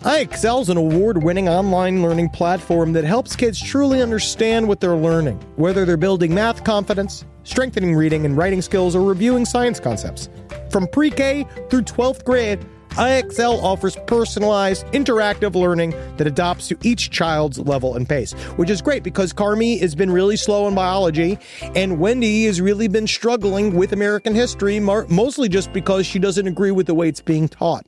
IXL is an award-winning online learning platform that helps kids truly understand what they're learning, whether they're building math confidence, strengthening reading and writing skills, or reviewing science concepts. From pre-K through 12th grade, IXL offers personalized, interactive learning that adapts to each child's level and pace, which is great because Carmi has been really slow in biology, and Wendy has really been struggling with American history, mostly just because she doesn't agree with the way it's being taught.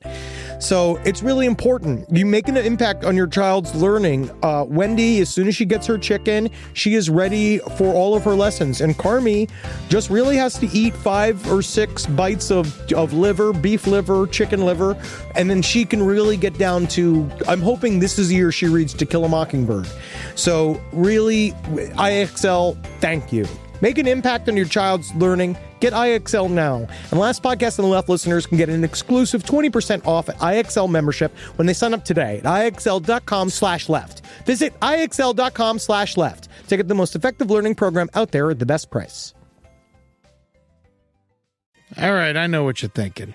So it's really important. You make an impact on your child's learning. Wendy, as soon as she gets her chicken, she is ready for all of her lessons. And Carmi just really has to eat 5 or 6 bites of liver, beef liver, chicken liver, and then she can really get down to, I'm hoping this is the year she reads To Kill a Mockingbird. So really, IXL, thank you. Make an impact on your child's learning. Get IXL now. And Last Podcast on the Left listeners can get an exclusive 20% off at IXL membership when they sign up today at IXL.com/left. Visit IXL.com/left to get the most effective learning program out there at the best price. All right, I know what you're thinking.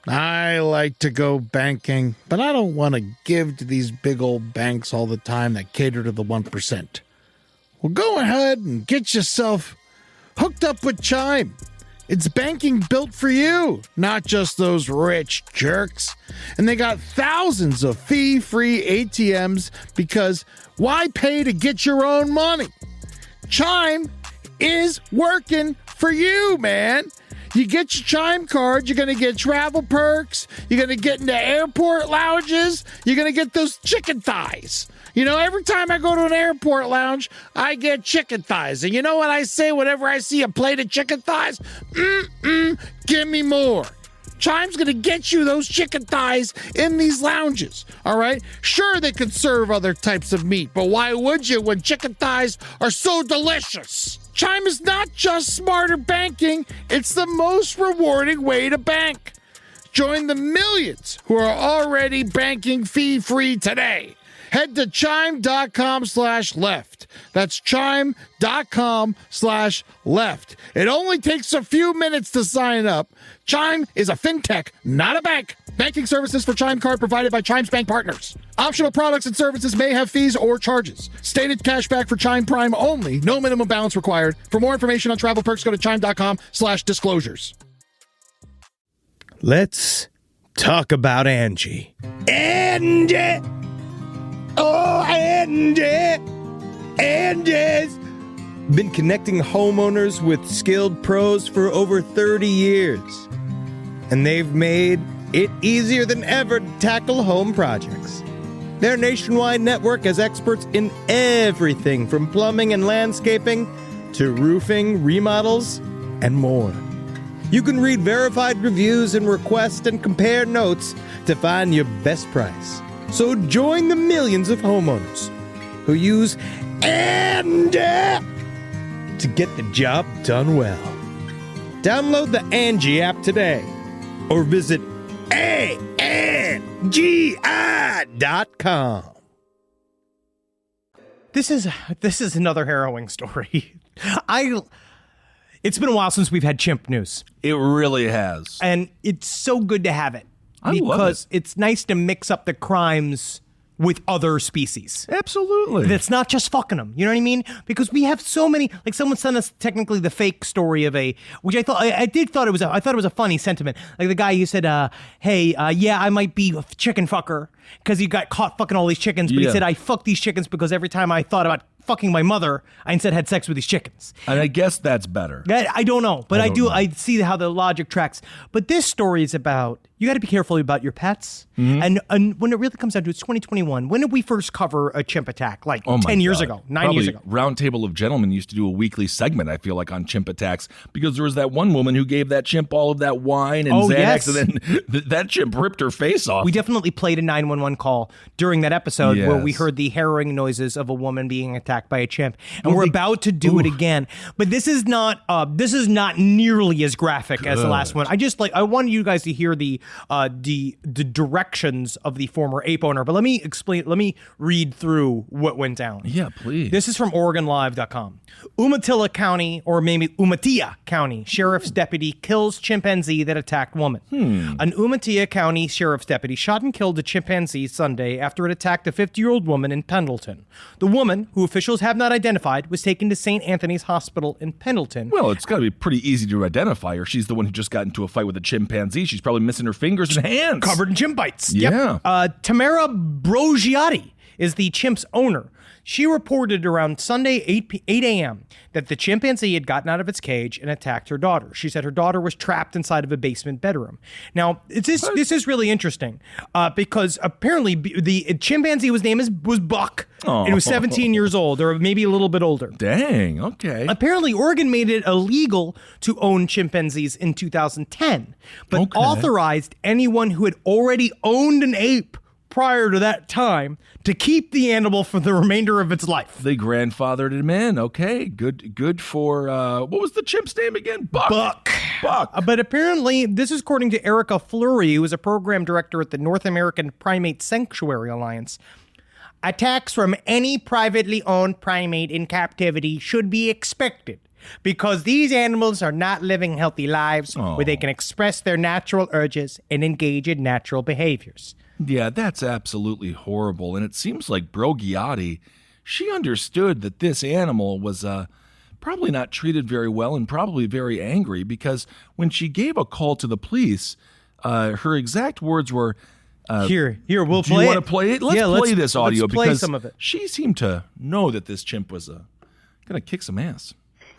I like to go banking, but I don't want to give to these big old banks all the time that cater to the 1%. Well, go ahead and get yourself hooked up with Chime. It's banking built for you, not just those rich jerks. And they got thousands of fee-free ATMs because why pay to get your own money? Chime is working for you, man. You get your Chime card, you're going to get travel perks, you're going to get into airport lounges, you're going to get those chicken thighs. Every time I go to an airport lounge, I get chicken thighs. And you know what I say whenever I see a plate of chicken thighs? Give me more. Chime's going to get you those chicken thighs in these lounges, all right? Sure, they can serve other types of meat, but why would you when chicken thighs are so delicious? Chime is not just smarter banking, it's the most rewarding way to bank. Join the millions who are already banking fee-free today. Head to chime.com/left. That's chime.com/left. It only takes a few minutes to sign up. Chime is a fintech, not a bank. Banking services for Chime Card provided by Chime's bank partners. Optional products and services may have fees or charges. Stated cashback for Chime Prime only. No minimum balance required. For more information on travel perks, go to chime.com/disclosures. Let's talk about Angie. Angie! Oh, Angie! Angie's been connecting homeowners with skilled pros for over 30 years. And they've made it easier than ever to tackle home projects. Their nationwide network has experts in everything from plumbing and landscaping to roofing, remodels, and more. You can read verified reviews and request and compare notes to find your best price. So join the millions of homeowners who use Angie to get the job done well. Download the Angie app today or visit ANGI.com. This is another harrowing story. It's been a while since we've had chimp news. It really has. And it's so good to have it. I love because it's nice to mix up the crimes with other species. Absolutely. That's not just fucking them. You know what I mean? Because we have so many, like someone sent us technically the fake story of which I thought, I thought it was a funny sentiment. Like the guy who said, hey, I might be a chicken fucker because he got caught fucking all these chickens. But he said, I fuck these chickens because every time I thought about fucking my mother. I instead had sex with these chickens. And I guess that's better. I don't know, but don't know. I see how the logic tracks. But this story is about, you got to be careful about your pets. Mm-hmm. And when it really comes down to it, it's 2021. When did we first cover a chimp attack? Like Oh my 10 years God. ago, 9 Probably years ago. Round Table of Gentlemen used to do a weekly segment, I feel like, on chimp attacks, because there was that one woman who gave that chimp all of that wine and Xanax, yes. and then that chimp ripped her face off. We definitely played a 911 call during that episode where we Yes. heard the harrowing noises of a woman being attacked by a chimp, and we're about to do it again. But this is not nearly as graphic as the last one. I wanted you guys to hear the directions of the former ape owner. But let me explain. Let me read through what went down. Yeah, please. This is from OregonLive.com. Umatilla County, or maybe Umatilla County, sheriff's deputy kills chimpanzee that attacked woman. An Umatilla County sheriff's deputy shot and killed a chimpanzee Sunday after it attacked a 50-year-old woman in Pendleton. The woman, who officials have not identified, was taken to St. Anthony's Hospital in Pendleton. Well, it's got to be pretty easy to identify her. She's the one who just got into a fight with a chimpanzee. She's probably missing her fingers and hands. Covered in chimp bites. Yeah. Yep. Tamara Brogiati is the chimp's owner. She reported around Sunday 8 a.m. that the chimpanzee had gotten out of its cage and attacked her daughter. She said her daughter was trapped inside of a basement bedroom. Now, this is really interesting because apparently the chimpanzee was Buck, and it was 17 years old, or maybe a little bit older. Dang, okay. Apparently, Oregon made it illegal to own chimpanzees in 2010, but authorized anyone who had already owned an ape prior to that time to keep the animal for the remainder of its life. They grandfathered him in. Okay, good for, what was the chimp's name again? Buck. But apparently, this is according to Erica Fleury, who is a program director at the North American Primate Sanctuary Alliance. Attacks from any privately owned primate in captivity should be expected, because these animals are not living healthy lives where they can express their natural urges and engage in natural behaviors. Yeah, that's absolutely horrible. And it seems like Brogiati, she understood that this animal was probably not treated very well and probably very angry, because when she gave a call to the police, her exact words were, Here, we'll do play you it. want to play it? Let's play this audio, let's play because some of it. she seemed to know that this chimp was going to kick some ass.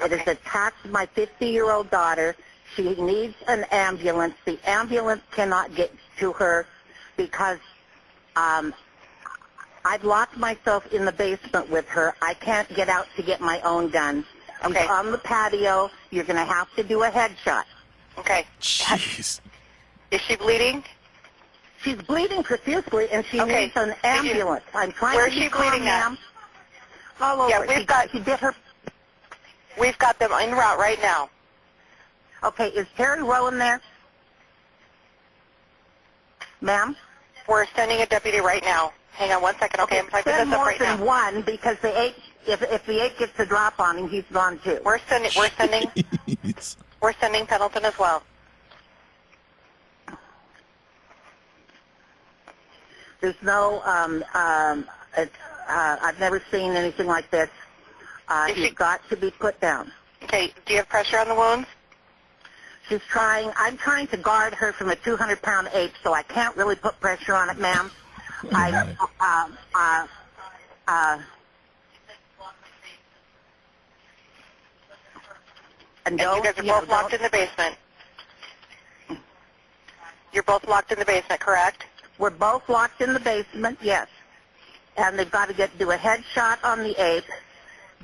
It has attacked my 50-year-old daughter. She needs an ambulance. The ambulance cannot get to her because I've locked myself in the basement with her. I can't get out to get my own gun. Okay. She's on the patio. You're going to have to do a headshot. Okay. Jeez. Is she bleeding? She's bleeding profusely, and she Okay. needs an ambulance. I'm trying Where to is be she calm, bleeding at? ma'am. All over. Yeah, She bit her. We've got them en route right now. Okay, is Terry Rowan there? Ma'am? We're sending a deputy right now. Hang on one second. Okay, I'm typing Send this up more right than now. one, because the ape, if the ape gets a drop on him, he's gone too. We're sending Pendleton as well. There's no, I've never seen anything like this. He's got to be put down. Okay, do you have pressure on the wounds? I'm trying to guard her from a 200-pound ape, so I can't really put pressure on it, ma'am. And you guys are both locked in the basement. You're both locked in the basement, correct? We're both locked in the basement, yes. And they've got to do a headshot on the ape.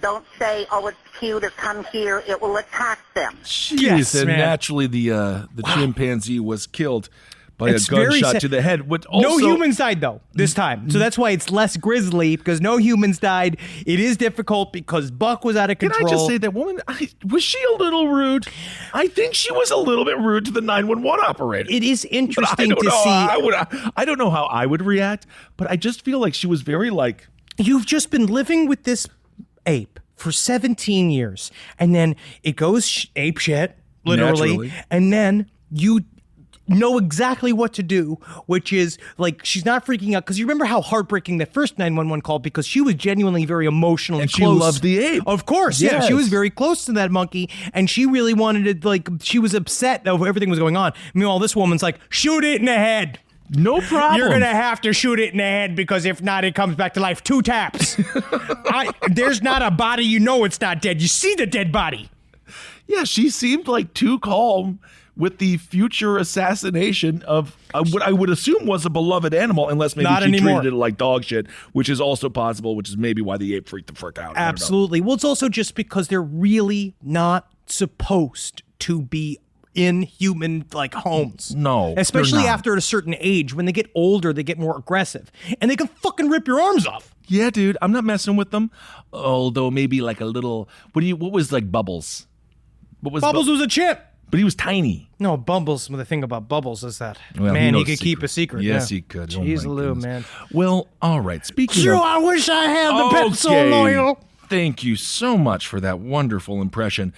Don't say, oh, it's cute, or come here. It will attack them. Jeez, Yes, and man. naturally the chimpanzee was killed by It's a very gunshot sad. to the head. What No also, humans died, though, this time. So that's why it's less grisly, because no humans died. It is difficult because Buck was out of Can control. I just say that woman, was she a little rude? I think she was a little bit rude to the 911 operator. It is But I interesting don't to know. see. I don't know how I would react, but I just feel like she was very like, You've just been living with this ape for 17 years, and then it goes ape shit, literally, Naturally. and then you know exactly what to do, which is like she's not freaking out, because you remember how heartbreaking that first 911 call, because she was genuinely very emotional and she close. loved the ape. Of course, yeah, she Yes. was very close to that monkey, and she really wanted to, like, she was upset over everything was going on. Meanwhile, this woman's like, shoot it in the head. No problem. You're going to have to shoot it in the head because if not, it comes back to life. 2 taps. There's not a body. You know it's not dead. You see the dead body. Yeah, she seemed like too calm with the future assassination of what I would assume was a beloved animal, unless maybe Not she anymore. treated it like dog shit, which is also possible, which is maybe why the ape freaked the fuck out. Absolutely. Well, it's also just because they're really not supposed to be in human homes. No, especially they're not. after a certain age. When they get older, they get more aggressive, and they can fucking rip your arms off. Yeah, dude, I'm not messing with them. Although maybe like a little. What was like Bubbles? What was Bubbles was a chimp. But he was tiny. No, Bubbles. The thing about Bubbles is that Well, man, knows he could keep a secret. Yes, yeah. he could. Jeez, oh my Lou, goodness. man. Well, all right. Speaking Sure, of, I wish I had the pet so Okay. loyal. Thank you so much for that wonderful impression.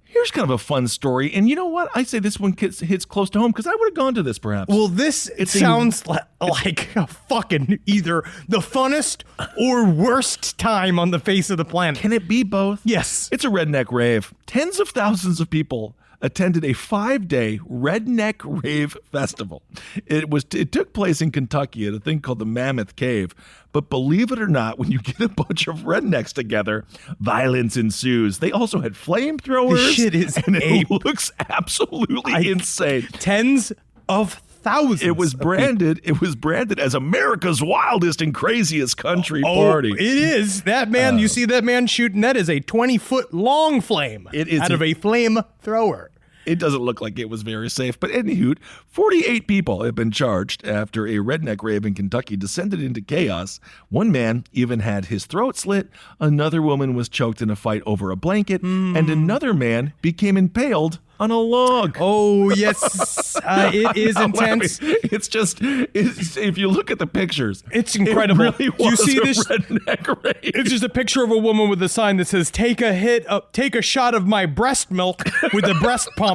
Here's kind of a fun story, and you know what? I say this one hits close to home because I would have gone to this perhaps. Well, this sounds like a fucking either the funnest or worst time on the face of the planet. Can it be both? Yes. It's a redneck rave. Tens of thousands of people attended a 5-day redneck rave festival. It took place in Kentucky at a thing called the Mammoth Cave. But believe it or not, when you get a bunch of rednecks together, violence ensues. They also had flamethrowers. This shit is and it ape. looks absolutely insane. Tens of thousands. It was of branded. It was branded as America's wildest and craziest country people. party. It is. That man, you see that man shooting, that is a 20-foot long flame It is out of a flamethrower. It doesn't look like it was very safe. But anywho, 48 people have been charged after a redneck rave in Kentucky descended into chaos. One man even had his throat slit. Another woman was choked in a fight over a blanket. And another man became impaled on a log. Oh, yes. It is intense. If you look at the pictures, It's incredible. It really was you see a this? redneck rave. It's just a picture of a woman with a sign that says, take a shot of my breast milk with a breast pump.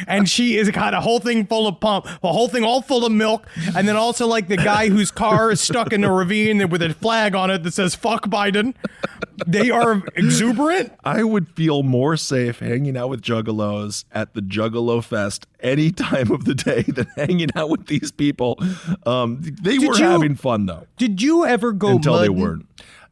And she has got a whole thing full of pump, a whole thing all full of milk. And then also like the guy whose car is stuck in a ravine with a flag on it that says, fuck Biden. They are exuberant. I would feel more safe hanging out with juggalos at the Juggalo Fest any time of the day than hanging out with these people. They were having fun though. Did you ever go until they mudding? weren't.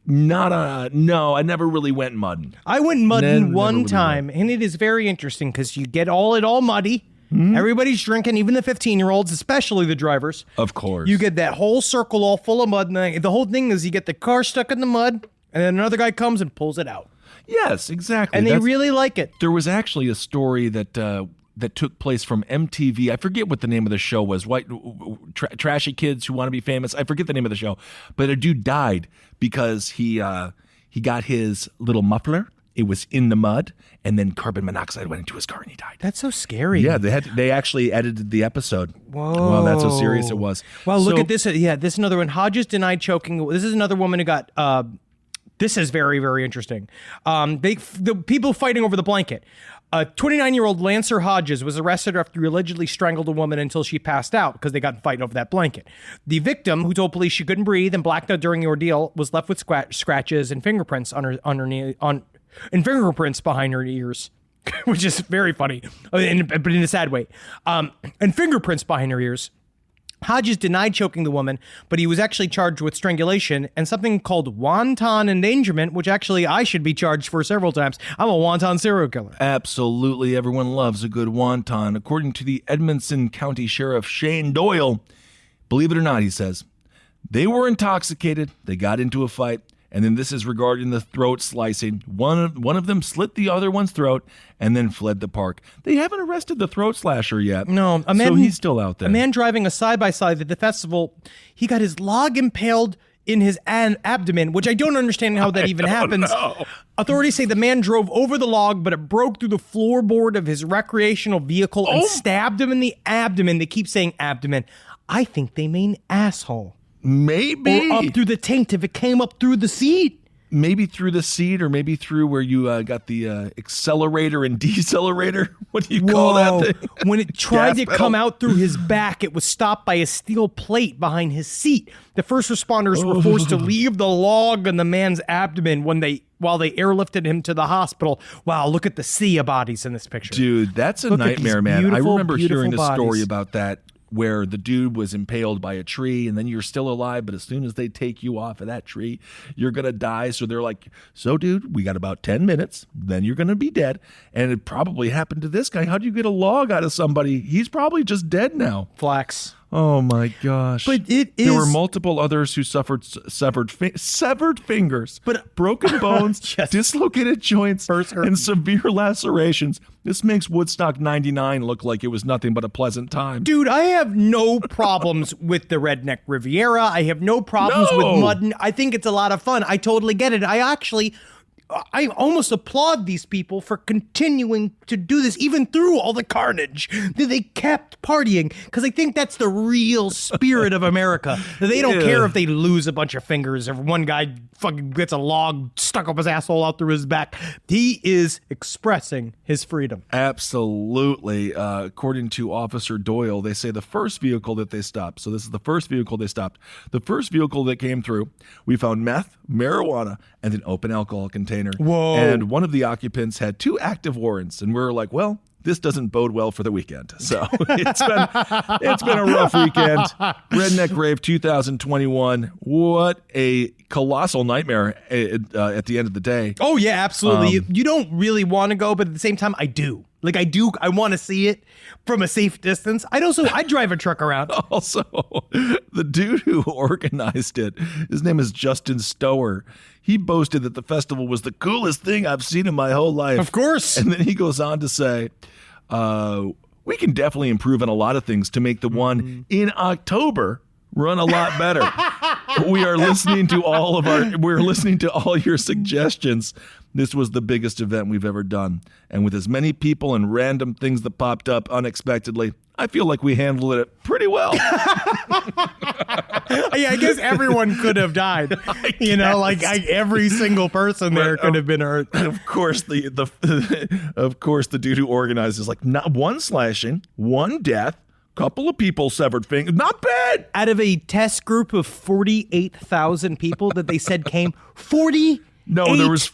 No, I never really went mudding. I went mudding Never one really time, and it is very interesting because you get it all muddy. Everybody's drinking, even the 15-year-olds, especially the drivers. Of course. You get that whole circle all full of mud, and the whole thing is you get the car stuck in the mud, and then another guy comes and pulls it out. Yes, exactly. And they really like it. There was actually a story that took place from MTV. I forget what the name of the show was. Trashy kids who want to be famous. I forget the name of the show. But a dude died because he got his little muffler. It was in the mud, and then carbon monoxide went into his car, and he died. That's so scary. Yeah, they actually edited the episode. Whoa. Well, that's how serious it was. Well, look at this. Yeah, this is another one. Hodges denied choking. This is another woman who got... this is very, very interesting. The people fighting over the blanket. 29-year-old Lancer Hodges was arrested after he allegedly strangled a woman until she passed out because they got fighting over that blanket. The victim, who told police she couldn't breathe and blacked out during the ordeal, was left with scratches and fingerprints and fingerprints behind her ears, which is very funny, but in a sad way. And fingerprints behind her ears. Hodges denied choking the woman, but he was actually charged with strangulation and something called wanton endangerment, which actually I should be charged for several times. I'm a wanton serial killer. Absolutely. Everyone loves a good wonton. According to the Edmonson County Sheriff Shane Doyle, believe it or not, he says, they were intoxicated. They got into a fight. And then this is regarding the throat slicing. One of them slit the other one's throat and then fled the park. They haven't arrested the throat slasher yet. No, so he's still out there. A man driving a side-by-side at the festival, he got his log impaled in his abdomen, which I don't understand how that even happens. know. Authorities say the man drove over the log, but it broke through the floorboard of his recreational vehicle and stabbed him in the abdomen. They keep saying abdomen. I think they mean asshole. Maybe. Or up through the taint if it came up through the seat. Maybe through the seat, or maybe through where you got the accelerator and decelerator. What do you call that thing? When it tried Gas to pedal. come out through his back, it was stopped by a steel plate behind his seat. The first responders were forced to leave the log on the man's abdomen while they airlifted him to the hospital. Wow, look at the sea of bodies in this picture. Dude, that's a Look at nightmare, these man. I beautiful, remember beautiful hearing a story bodies. about that where the dude was impaled by a tree and then you're still alive, but as soon as they take you off of that tree, you're going to die. So they're like, so dude, we got about 10 minutes, then you're going to be dead. And it probably happened to this guy. How do you get a log out of somebody? He's probably just dead now. Flax. Oh my gosh. But it is... There were multiple others who suffered severed fingers, but broken bones, Yes. dislocated joints, First hurt. and severe lacerations. This makes Woodstock 99 look like it was nothing but a pleasant time. Dude, I have no problems with the Redneck Riviera. I have no problems with mudding. I think it's a lot of fun. I totally get it. I almost applaud these people for continuing to do this, even through all the carnage that they kept partying, because I think that's the real spirit of America. They don't care if they lose a bunch of fingers, if one guy fucking gets a log stuck up his asshole out through his back. He is expressing his freedom. Absolutely. According to Officer Doyle, they say the first vehicle that they stopped, so this is the first vehicle they stopped, the first vehicle that came through, we found meth, marijuana, and an open alcohol container. Whoa. And one of the occupants had 2 active warrants, and we were like, well, this doesn't bode well for the weekend. So it's been a rough weekend. Redneck Rave 2021. What a colossal nightmare at the end of the day. Oh, yeah, absolutely. You don't really want to go, but at the same time, I do. I want to see it from a safe distance. I drive a truck around. Also, the dude who organized it, his name is Justin Stower. He boasted that the festival was the coolest thing I've seen in my whole life. Of course. And then he goes on to say, we can definitely improve on a lot of things to make the one in October run a lot better. We're listening to all your suggestions. This was the biggest event we've ever done. And with as many people and random things that popped up unexpectedly, I feel like we handled it pretty well. Yeah, I guess everyone could have died. Every single person there could have been hurt. Of course, the dude who organized is like, not one slashing, one death, couple of people severed fingers. Not bad. Out of a test group of 48,000 people that they said came, 40. No, there was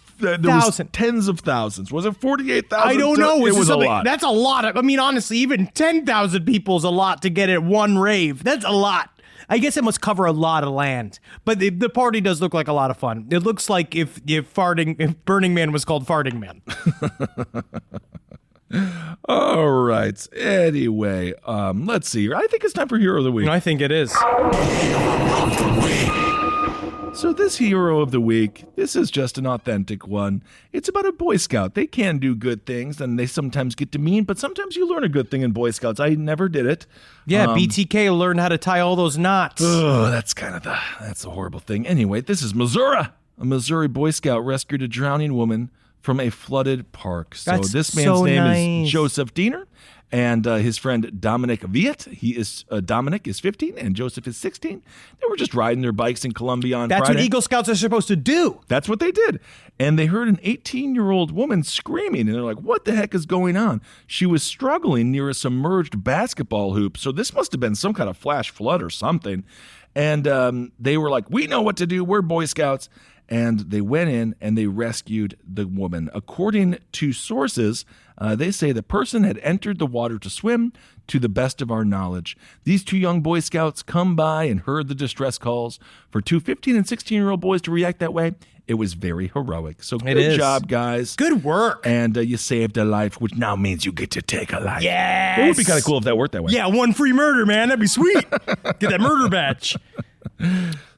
tens of thousands. Was it 48,000? I don't know. It was a lot. That's a lot. Honestly, even 10,000 people is a lot to get at one rave. That's a lot. I guess it must cover a lot of land. But the party does look like a lot of fun. It looks like if Burning Man was called Farting Man. All right. Anyway, let's see. I think it's time for Hero of the Week. I think it is. So this Hero of the Week, this is just an authentic one. It's about a Boy Scout. They can do good things, and they sometimes get demeaned, but sometimes you learn a good thing in Boy Scouts. I never did it. Yeah, BTK learned how to tie all those knots. Oh, that's a horrible thing. Anyway, this is Missouri. A Missouri Boy Scout rescued a drowning woman from a flooded park. So That's this man's so name nice. is Joseph Diener, and his friend Dominic Viet. Dominic is 15 and Joseph is 16. They were just riding their bikes in Columbia on That's Friday. what Eagle Scouts are supposed to do. That's what they did. And they heard an 18-year-old woman screaming, and they're like, what the heck is going on? She was struggling near a submerged basketball hoop, so this must have been some kind of flash flood or something. And they were like, we know what to do. We're Boy Scouts. And they went in and they rescued the woman. According to sources, they say the person had entered the water to swim, to the best of our knowledge. These 2 young Boy Scouts come by and heard the distress calls. For 2 15 and 16-year-old boys to react that way, it was very heroic. So good job, guys. Good work. And you saved a life, which now means you get to take a life. Yes. It would be kind of cool if that worked that way. Yeah, one free murder, man. That'd be sweet. Get that murder badge.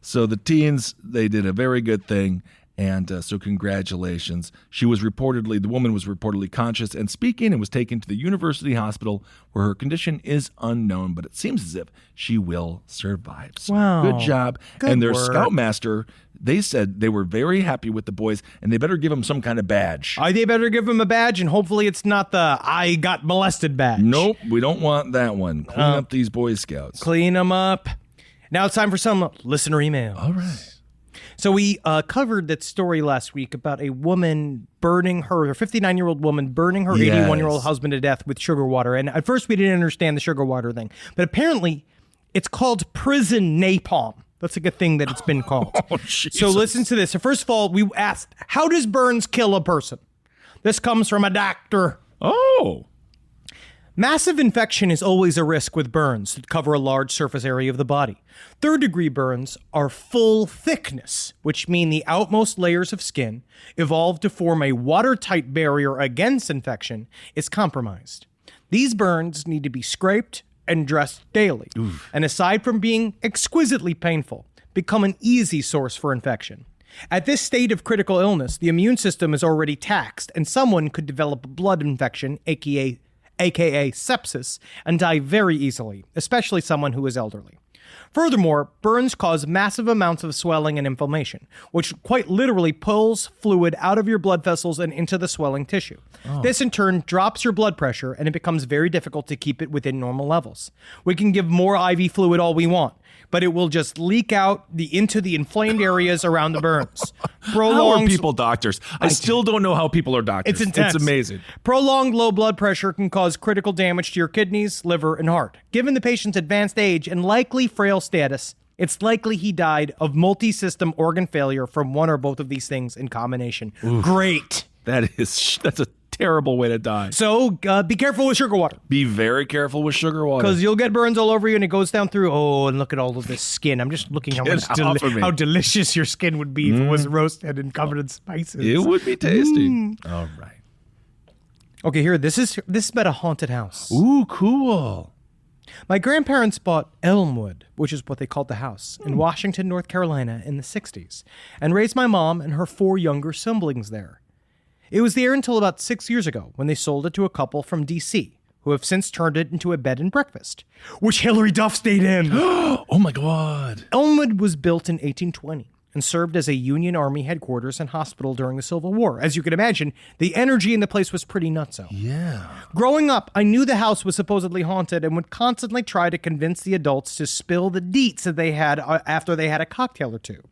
So the teens, they did a very good thing, and so congratulations. The woman was reportedly conscious and speaking and was taken to the university hospital where her condition is unknown, but it seems as if she will survive. So Wow. Good job. Good and their work. Scoutmaster, they said they were very happy with the boys, and they better give them some kind of badge. They better give him a badge, and hopefully it's not the I got molested badge. Nope, we don't want that one. Clean up these Boy Scouts. Clean them up. Now it's time for some listener emails. All right. So we covered that story last week about a woman burning her 59-year-old woman burning her 81-year-old husband to death with sugar water. And at first we didn't understand the sugar water thing. But apparently it's called prison napalm. That's like a thing that it's been called. Oh, Jesus. So listen to this. So first of all, we asked, how does burns kill a person? This comes from a doctor. Oh. Massive infection is always a risk with burns that cover a large surface area of the body. Third-degree burns are full thickness, which mean the outmost layers of skin, evolved to form a watertight barrier against infection, is compromised. These burns need to be scraped and dressed daily, and aside from being exquisitely painful, become an easy source for infection. At this state of critical illness, the immune system is already taxed, and someone could develop a blood infection, aka sepsis, and die very easily, especially someone who is elderly. Furthermore, burns cause massive amounts of swelling and inflammation, which quite literally pulls fluid out of your blood vessels and into the swelling tissue. This in turn drops your blood pressure, and it becomes very difficult to keep it within normal levels. We can give more IV fluid all we want, but it will just leak out into the inflamed areas around the burns. How are people doctors? I still don't know how people are doctors. It's intense. It's amazing. Prolonged low blood pressure can cause critical damage to your kidneys, liver, and heart. Given the patient's advanced age and likely frail status, it's likely he died of multi-system organ failure from one or both of these things in combination. Oof. Great. That's a terrible way to die. So be careful with sugar water. Be very careful with sugar water. Because you'll get burns all over you and it goes down through. Oh, and look at all of this skin. I'm just looking how delicious your skin would be if it was roasted and covered in spices. It would be tasty. All right. Okay, here, this is about a haunted house. Ooh, cool. My grandparents bought Elmwood, which is what they called the house, in Washington, North Carolina in the 60s, and raised my mom and her 4 younger siblings there. It was there until about 6 years ago when they sold it to a couple from D.C., who have since turned it into a bed and breakfast, which Hillary Duff stayed in. Oh my God. Elmwood was built in 1820 and served as a Union Army headquarters and hospital during the Civil War. As you can imagine, the energy in the place was pretty nutso. Yeah. Growing up, I knew the house was supposedly haunted and would constantly try to convince the adults to spill the deets that they had after they had a cocktail or two.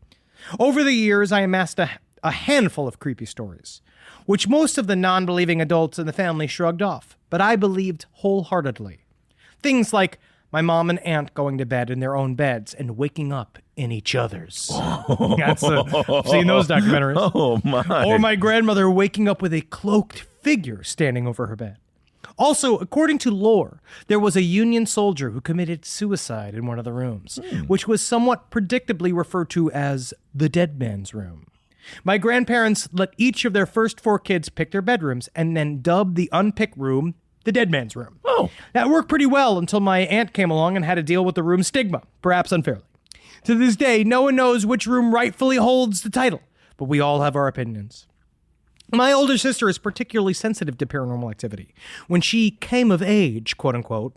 Over the years, I amassed a handful of creepy stories, which most of the non-believing adults in the family shrugged off, but I believed wholeheartedly. Things like my mom and aunt going to bed in their own beds and waking up in each other's. I've seen those documentaries. Oh, my. Or my grandmother waking up with a cloaked figure standing over her bed. Also, according to lore, there was a Union soldier who committed suicide in one of the rooms, which was somewhat predictably referred to as the dead man's room. My grandparents let each of their first 4 kids pick their bedrooms and then dubbed the unpicked room the dead man's room. Oh. That worked pretty well until my aunt came along and had to deal with the room stigma, perhaps unfairly. To this day, no one knows which room rightfully holds the title, but we all have our opinions. My older sister is particularly sensitive to paranormal activity. When she came of age, quote unquote,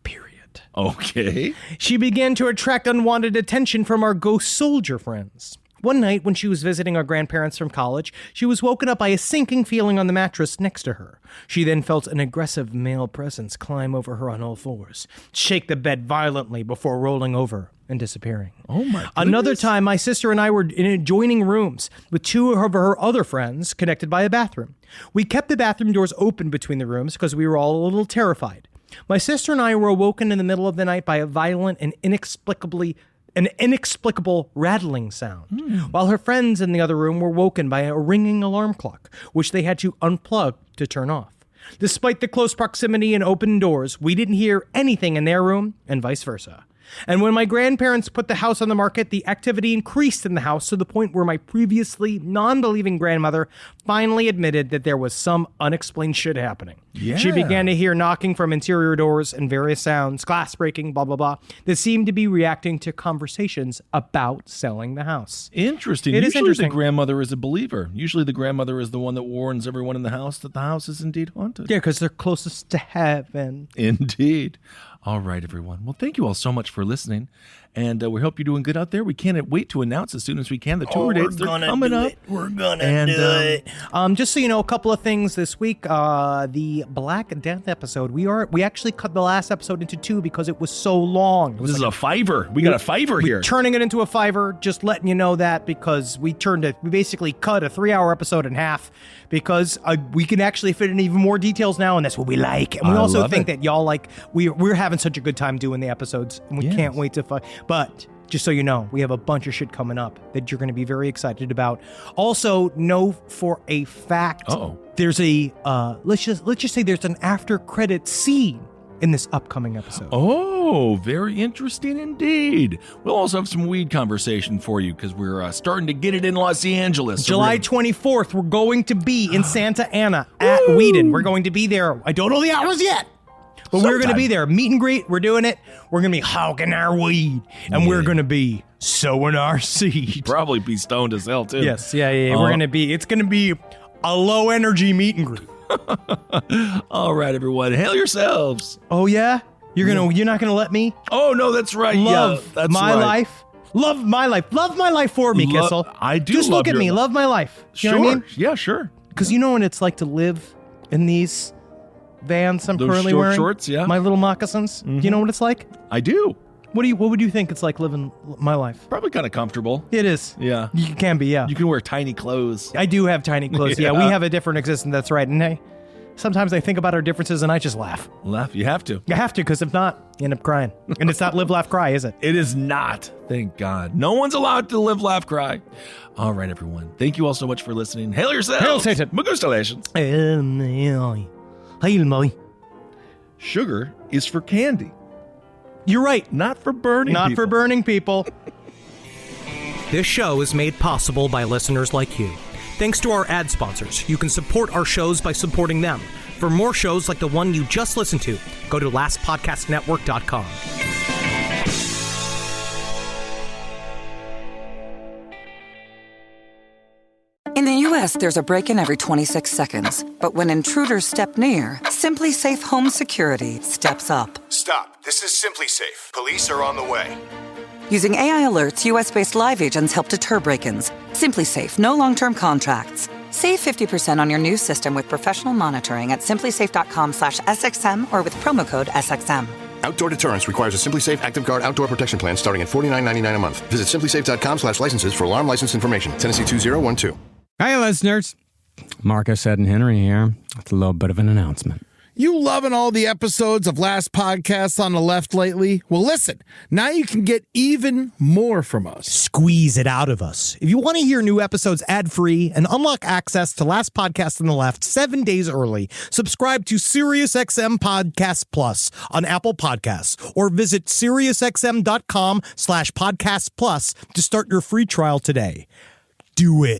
period. Okay. She began to attract unwanted attention from our ghost soldier friends. One night, when she was visiting our grandparents from college, she was woken up by a sinking feeling on the mattress next to her. She then felt an aggressive male presence climb over her on all fours, shake the bed violently before rolling over and disappearing. Oh my goodness. Another time, my sister and I were in adjoining rooms with 2 of her other friends connected by a bathroom. We kept the bathroom doors open between the rooms because we were all a little terrified. My sister and I were awoken in the middle of the night by a violent and inexplicable rattling sound, while her friends in the other room were woken by a ringing alarm clock, which they had to unplug to turn off. Despite the close proximity and open doors, we didn't hear anything in their room, and vice versa. And when my grandparents put the house on the market, the activity increased in the house to the point where my previously non-believing grandmother finally admitted that there was some unexplained shit happening. Yeah. She began to hear knocking from interior doors and various sounds, glass breaking, blah, blah, blah, that seemed to be reacting to conversations about selling the house. Interesting. It is Usually interesting. the grandmother is a believer. Usually the grandmother is the one that warns everyone in the house that the house is indeed haunted. Yeah, because they're closest to heaven. Indeed. All right, everyone. Well, thank you all so much for listening, and we hope you're doing good out there. We can't wait to announce as soon as we can the tour dates. They're coming up. We're gonna do it. Just so you know, a couple of things this week. The Black Death episode. We actually cut the last episode into 2 because it was so long. It was This is a fiver. We got a fiver here. Turning it into a fiver. Just letting you know that because we basically cut a 3-hour episode in half because we can actually fit in even more details now, and that's what we like. And we also think that y'all like we're having such a good time doing the episodes, and we can't wait to but Just so you know, we have a bunch of shit coming up that you're going to be very excited about. Also, know for a fact, there's a let's just say there's an after credit scene in this upcoming episode. Oh, very interesting indeed. We'll also have some weed conversation for you because we're starting to get it in Los Angeles. July 24th, we're going to be in Santa Ana at Whedon. We're going to be there. I don't know the hours yet. But we're going to be there. Meet and greet. We're doing it. We're going to be hawking our weed. And we're going to be sowing our seed. Probably be stoned as hell, too. Yes. Yeah. We're going to be, it's going to be a low energy meet and greet. All right, everyone. Hail yourselves. Oh, yeah? You're not going to let me? Oh, no, that's right. Love that's my right. life. Love my life. Love my life for me, Kissel. I do Just love look at your me. life. Love my life. You Sure. know what I mean? Yeah, sure. Because you know what it's like to live in these Vans I'm Those currently short wearing? shorts, yeah. My little moccasins. Do you know what it's like? I do. What would you think it's like living my life? Probably kind of comfortable. It is. Yeah. You can be, yeah. You can wear tiny clothes. I do have tiny clothes. Yeah, we Yeah. have a different existence. That's right. And hey, sometimes I think about our differences and I just laugh. Laugh. You have to. You have to, because if not, you end up crying. And it's not live, laugh, cry, is it? It is not. Thank God. No one's allowed to live, laugh, cry. All right, everyone. Thank you all so much for listening. Hail yourselves. Hail Satan. Magustalations. Hail Molly. Sugar is for candy, You're right. not for burning Not people. for burning people. This show is made possible by listeners like you. Thanks to our ad sponsors. You can support our shows by supporting them. For more shows like the one you just listened to, go to lastpodcastnetwork.com. In the U.S., there's a break-in every 26 seconds. But when intruders step near, Simply Safe Home Security steps up. Stop. This is Simply Safe. Police are on the way. Using AI alerts, U.S.-based live agents help deter break-ins. Simply Safe, no long-term contracts. Save 50% on your new system with professional monitoring at simplysafe.com/SXM or with promo code SXM. Outdoor deterrence requires a Simply Safe Active Guard outdoor protection plan starting at $49.99 a month. Visit simplysafe.com/licenses for alarm license information. Tennessee 2012. Hi, listeners. Marcus, Ed, and Henry here. It's a little bit of an announcement. You loving all the episodes of Last Podcast on the Left lately? Well, listen, now you can get even more from us. Squeeze it out of us. If you want to hear new episodes ad-free and unlock access to Last Podcast on the Left 7 days early, subscribe to SiriusXM Podcast Plus on Apple Podcasts or visit SiriusXM.com/Podcast Plus to start your free trial today. Do it.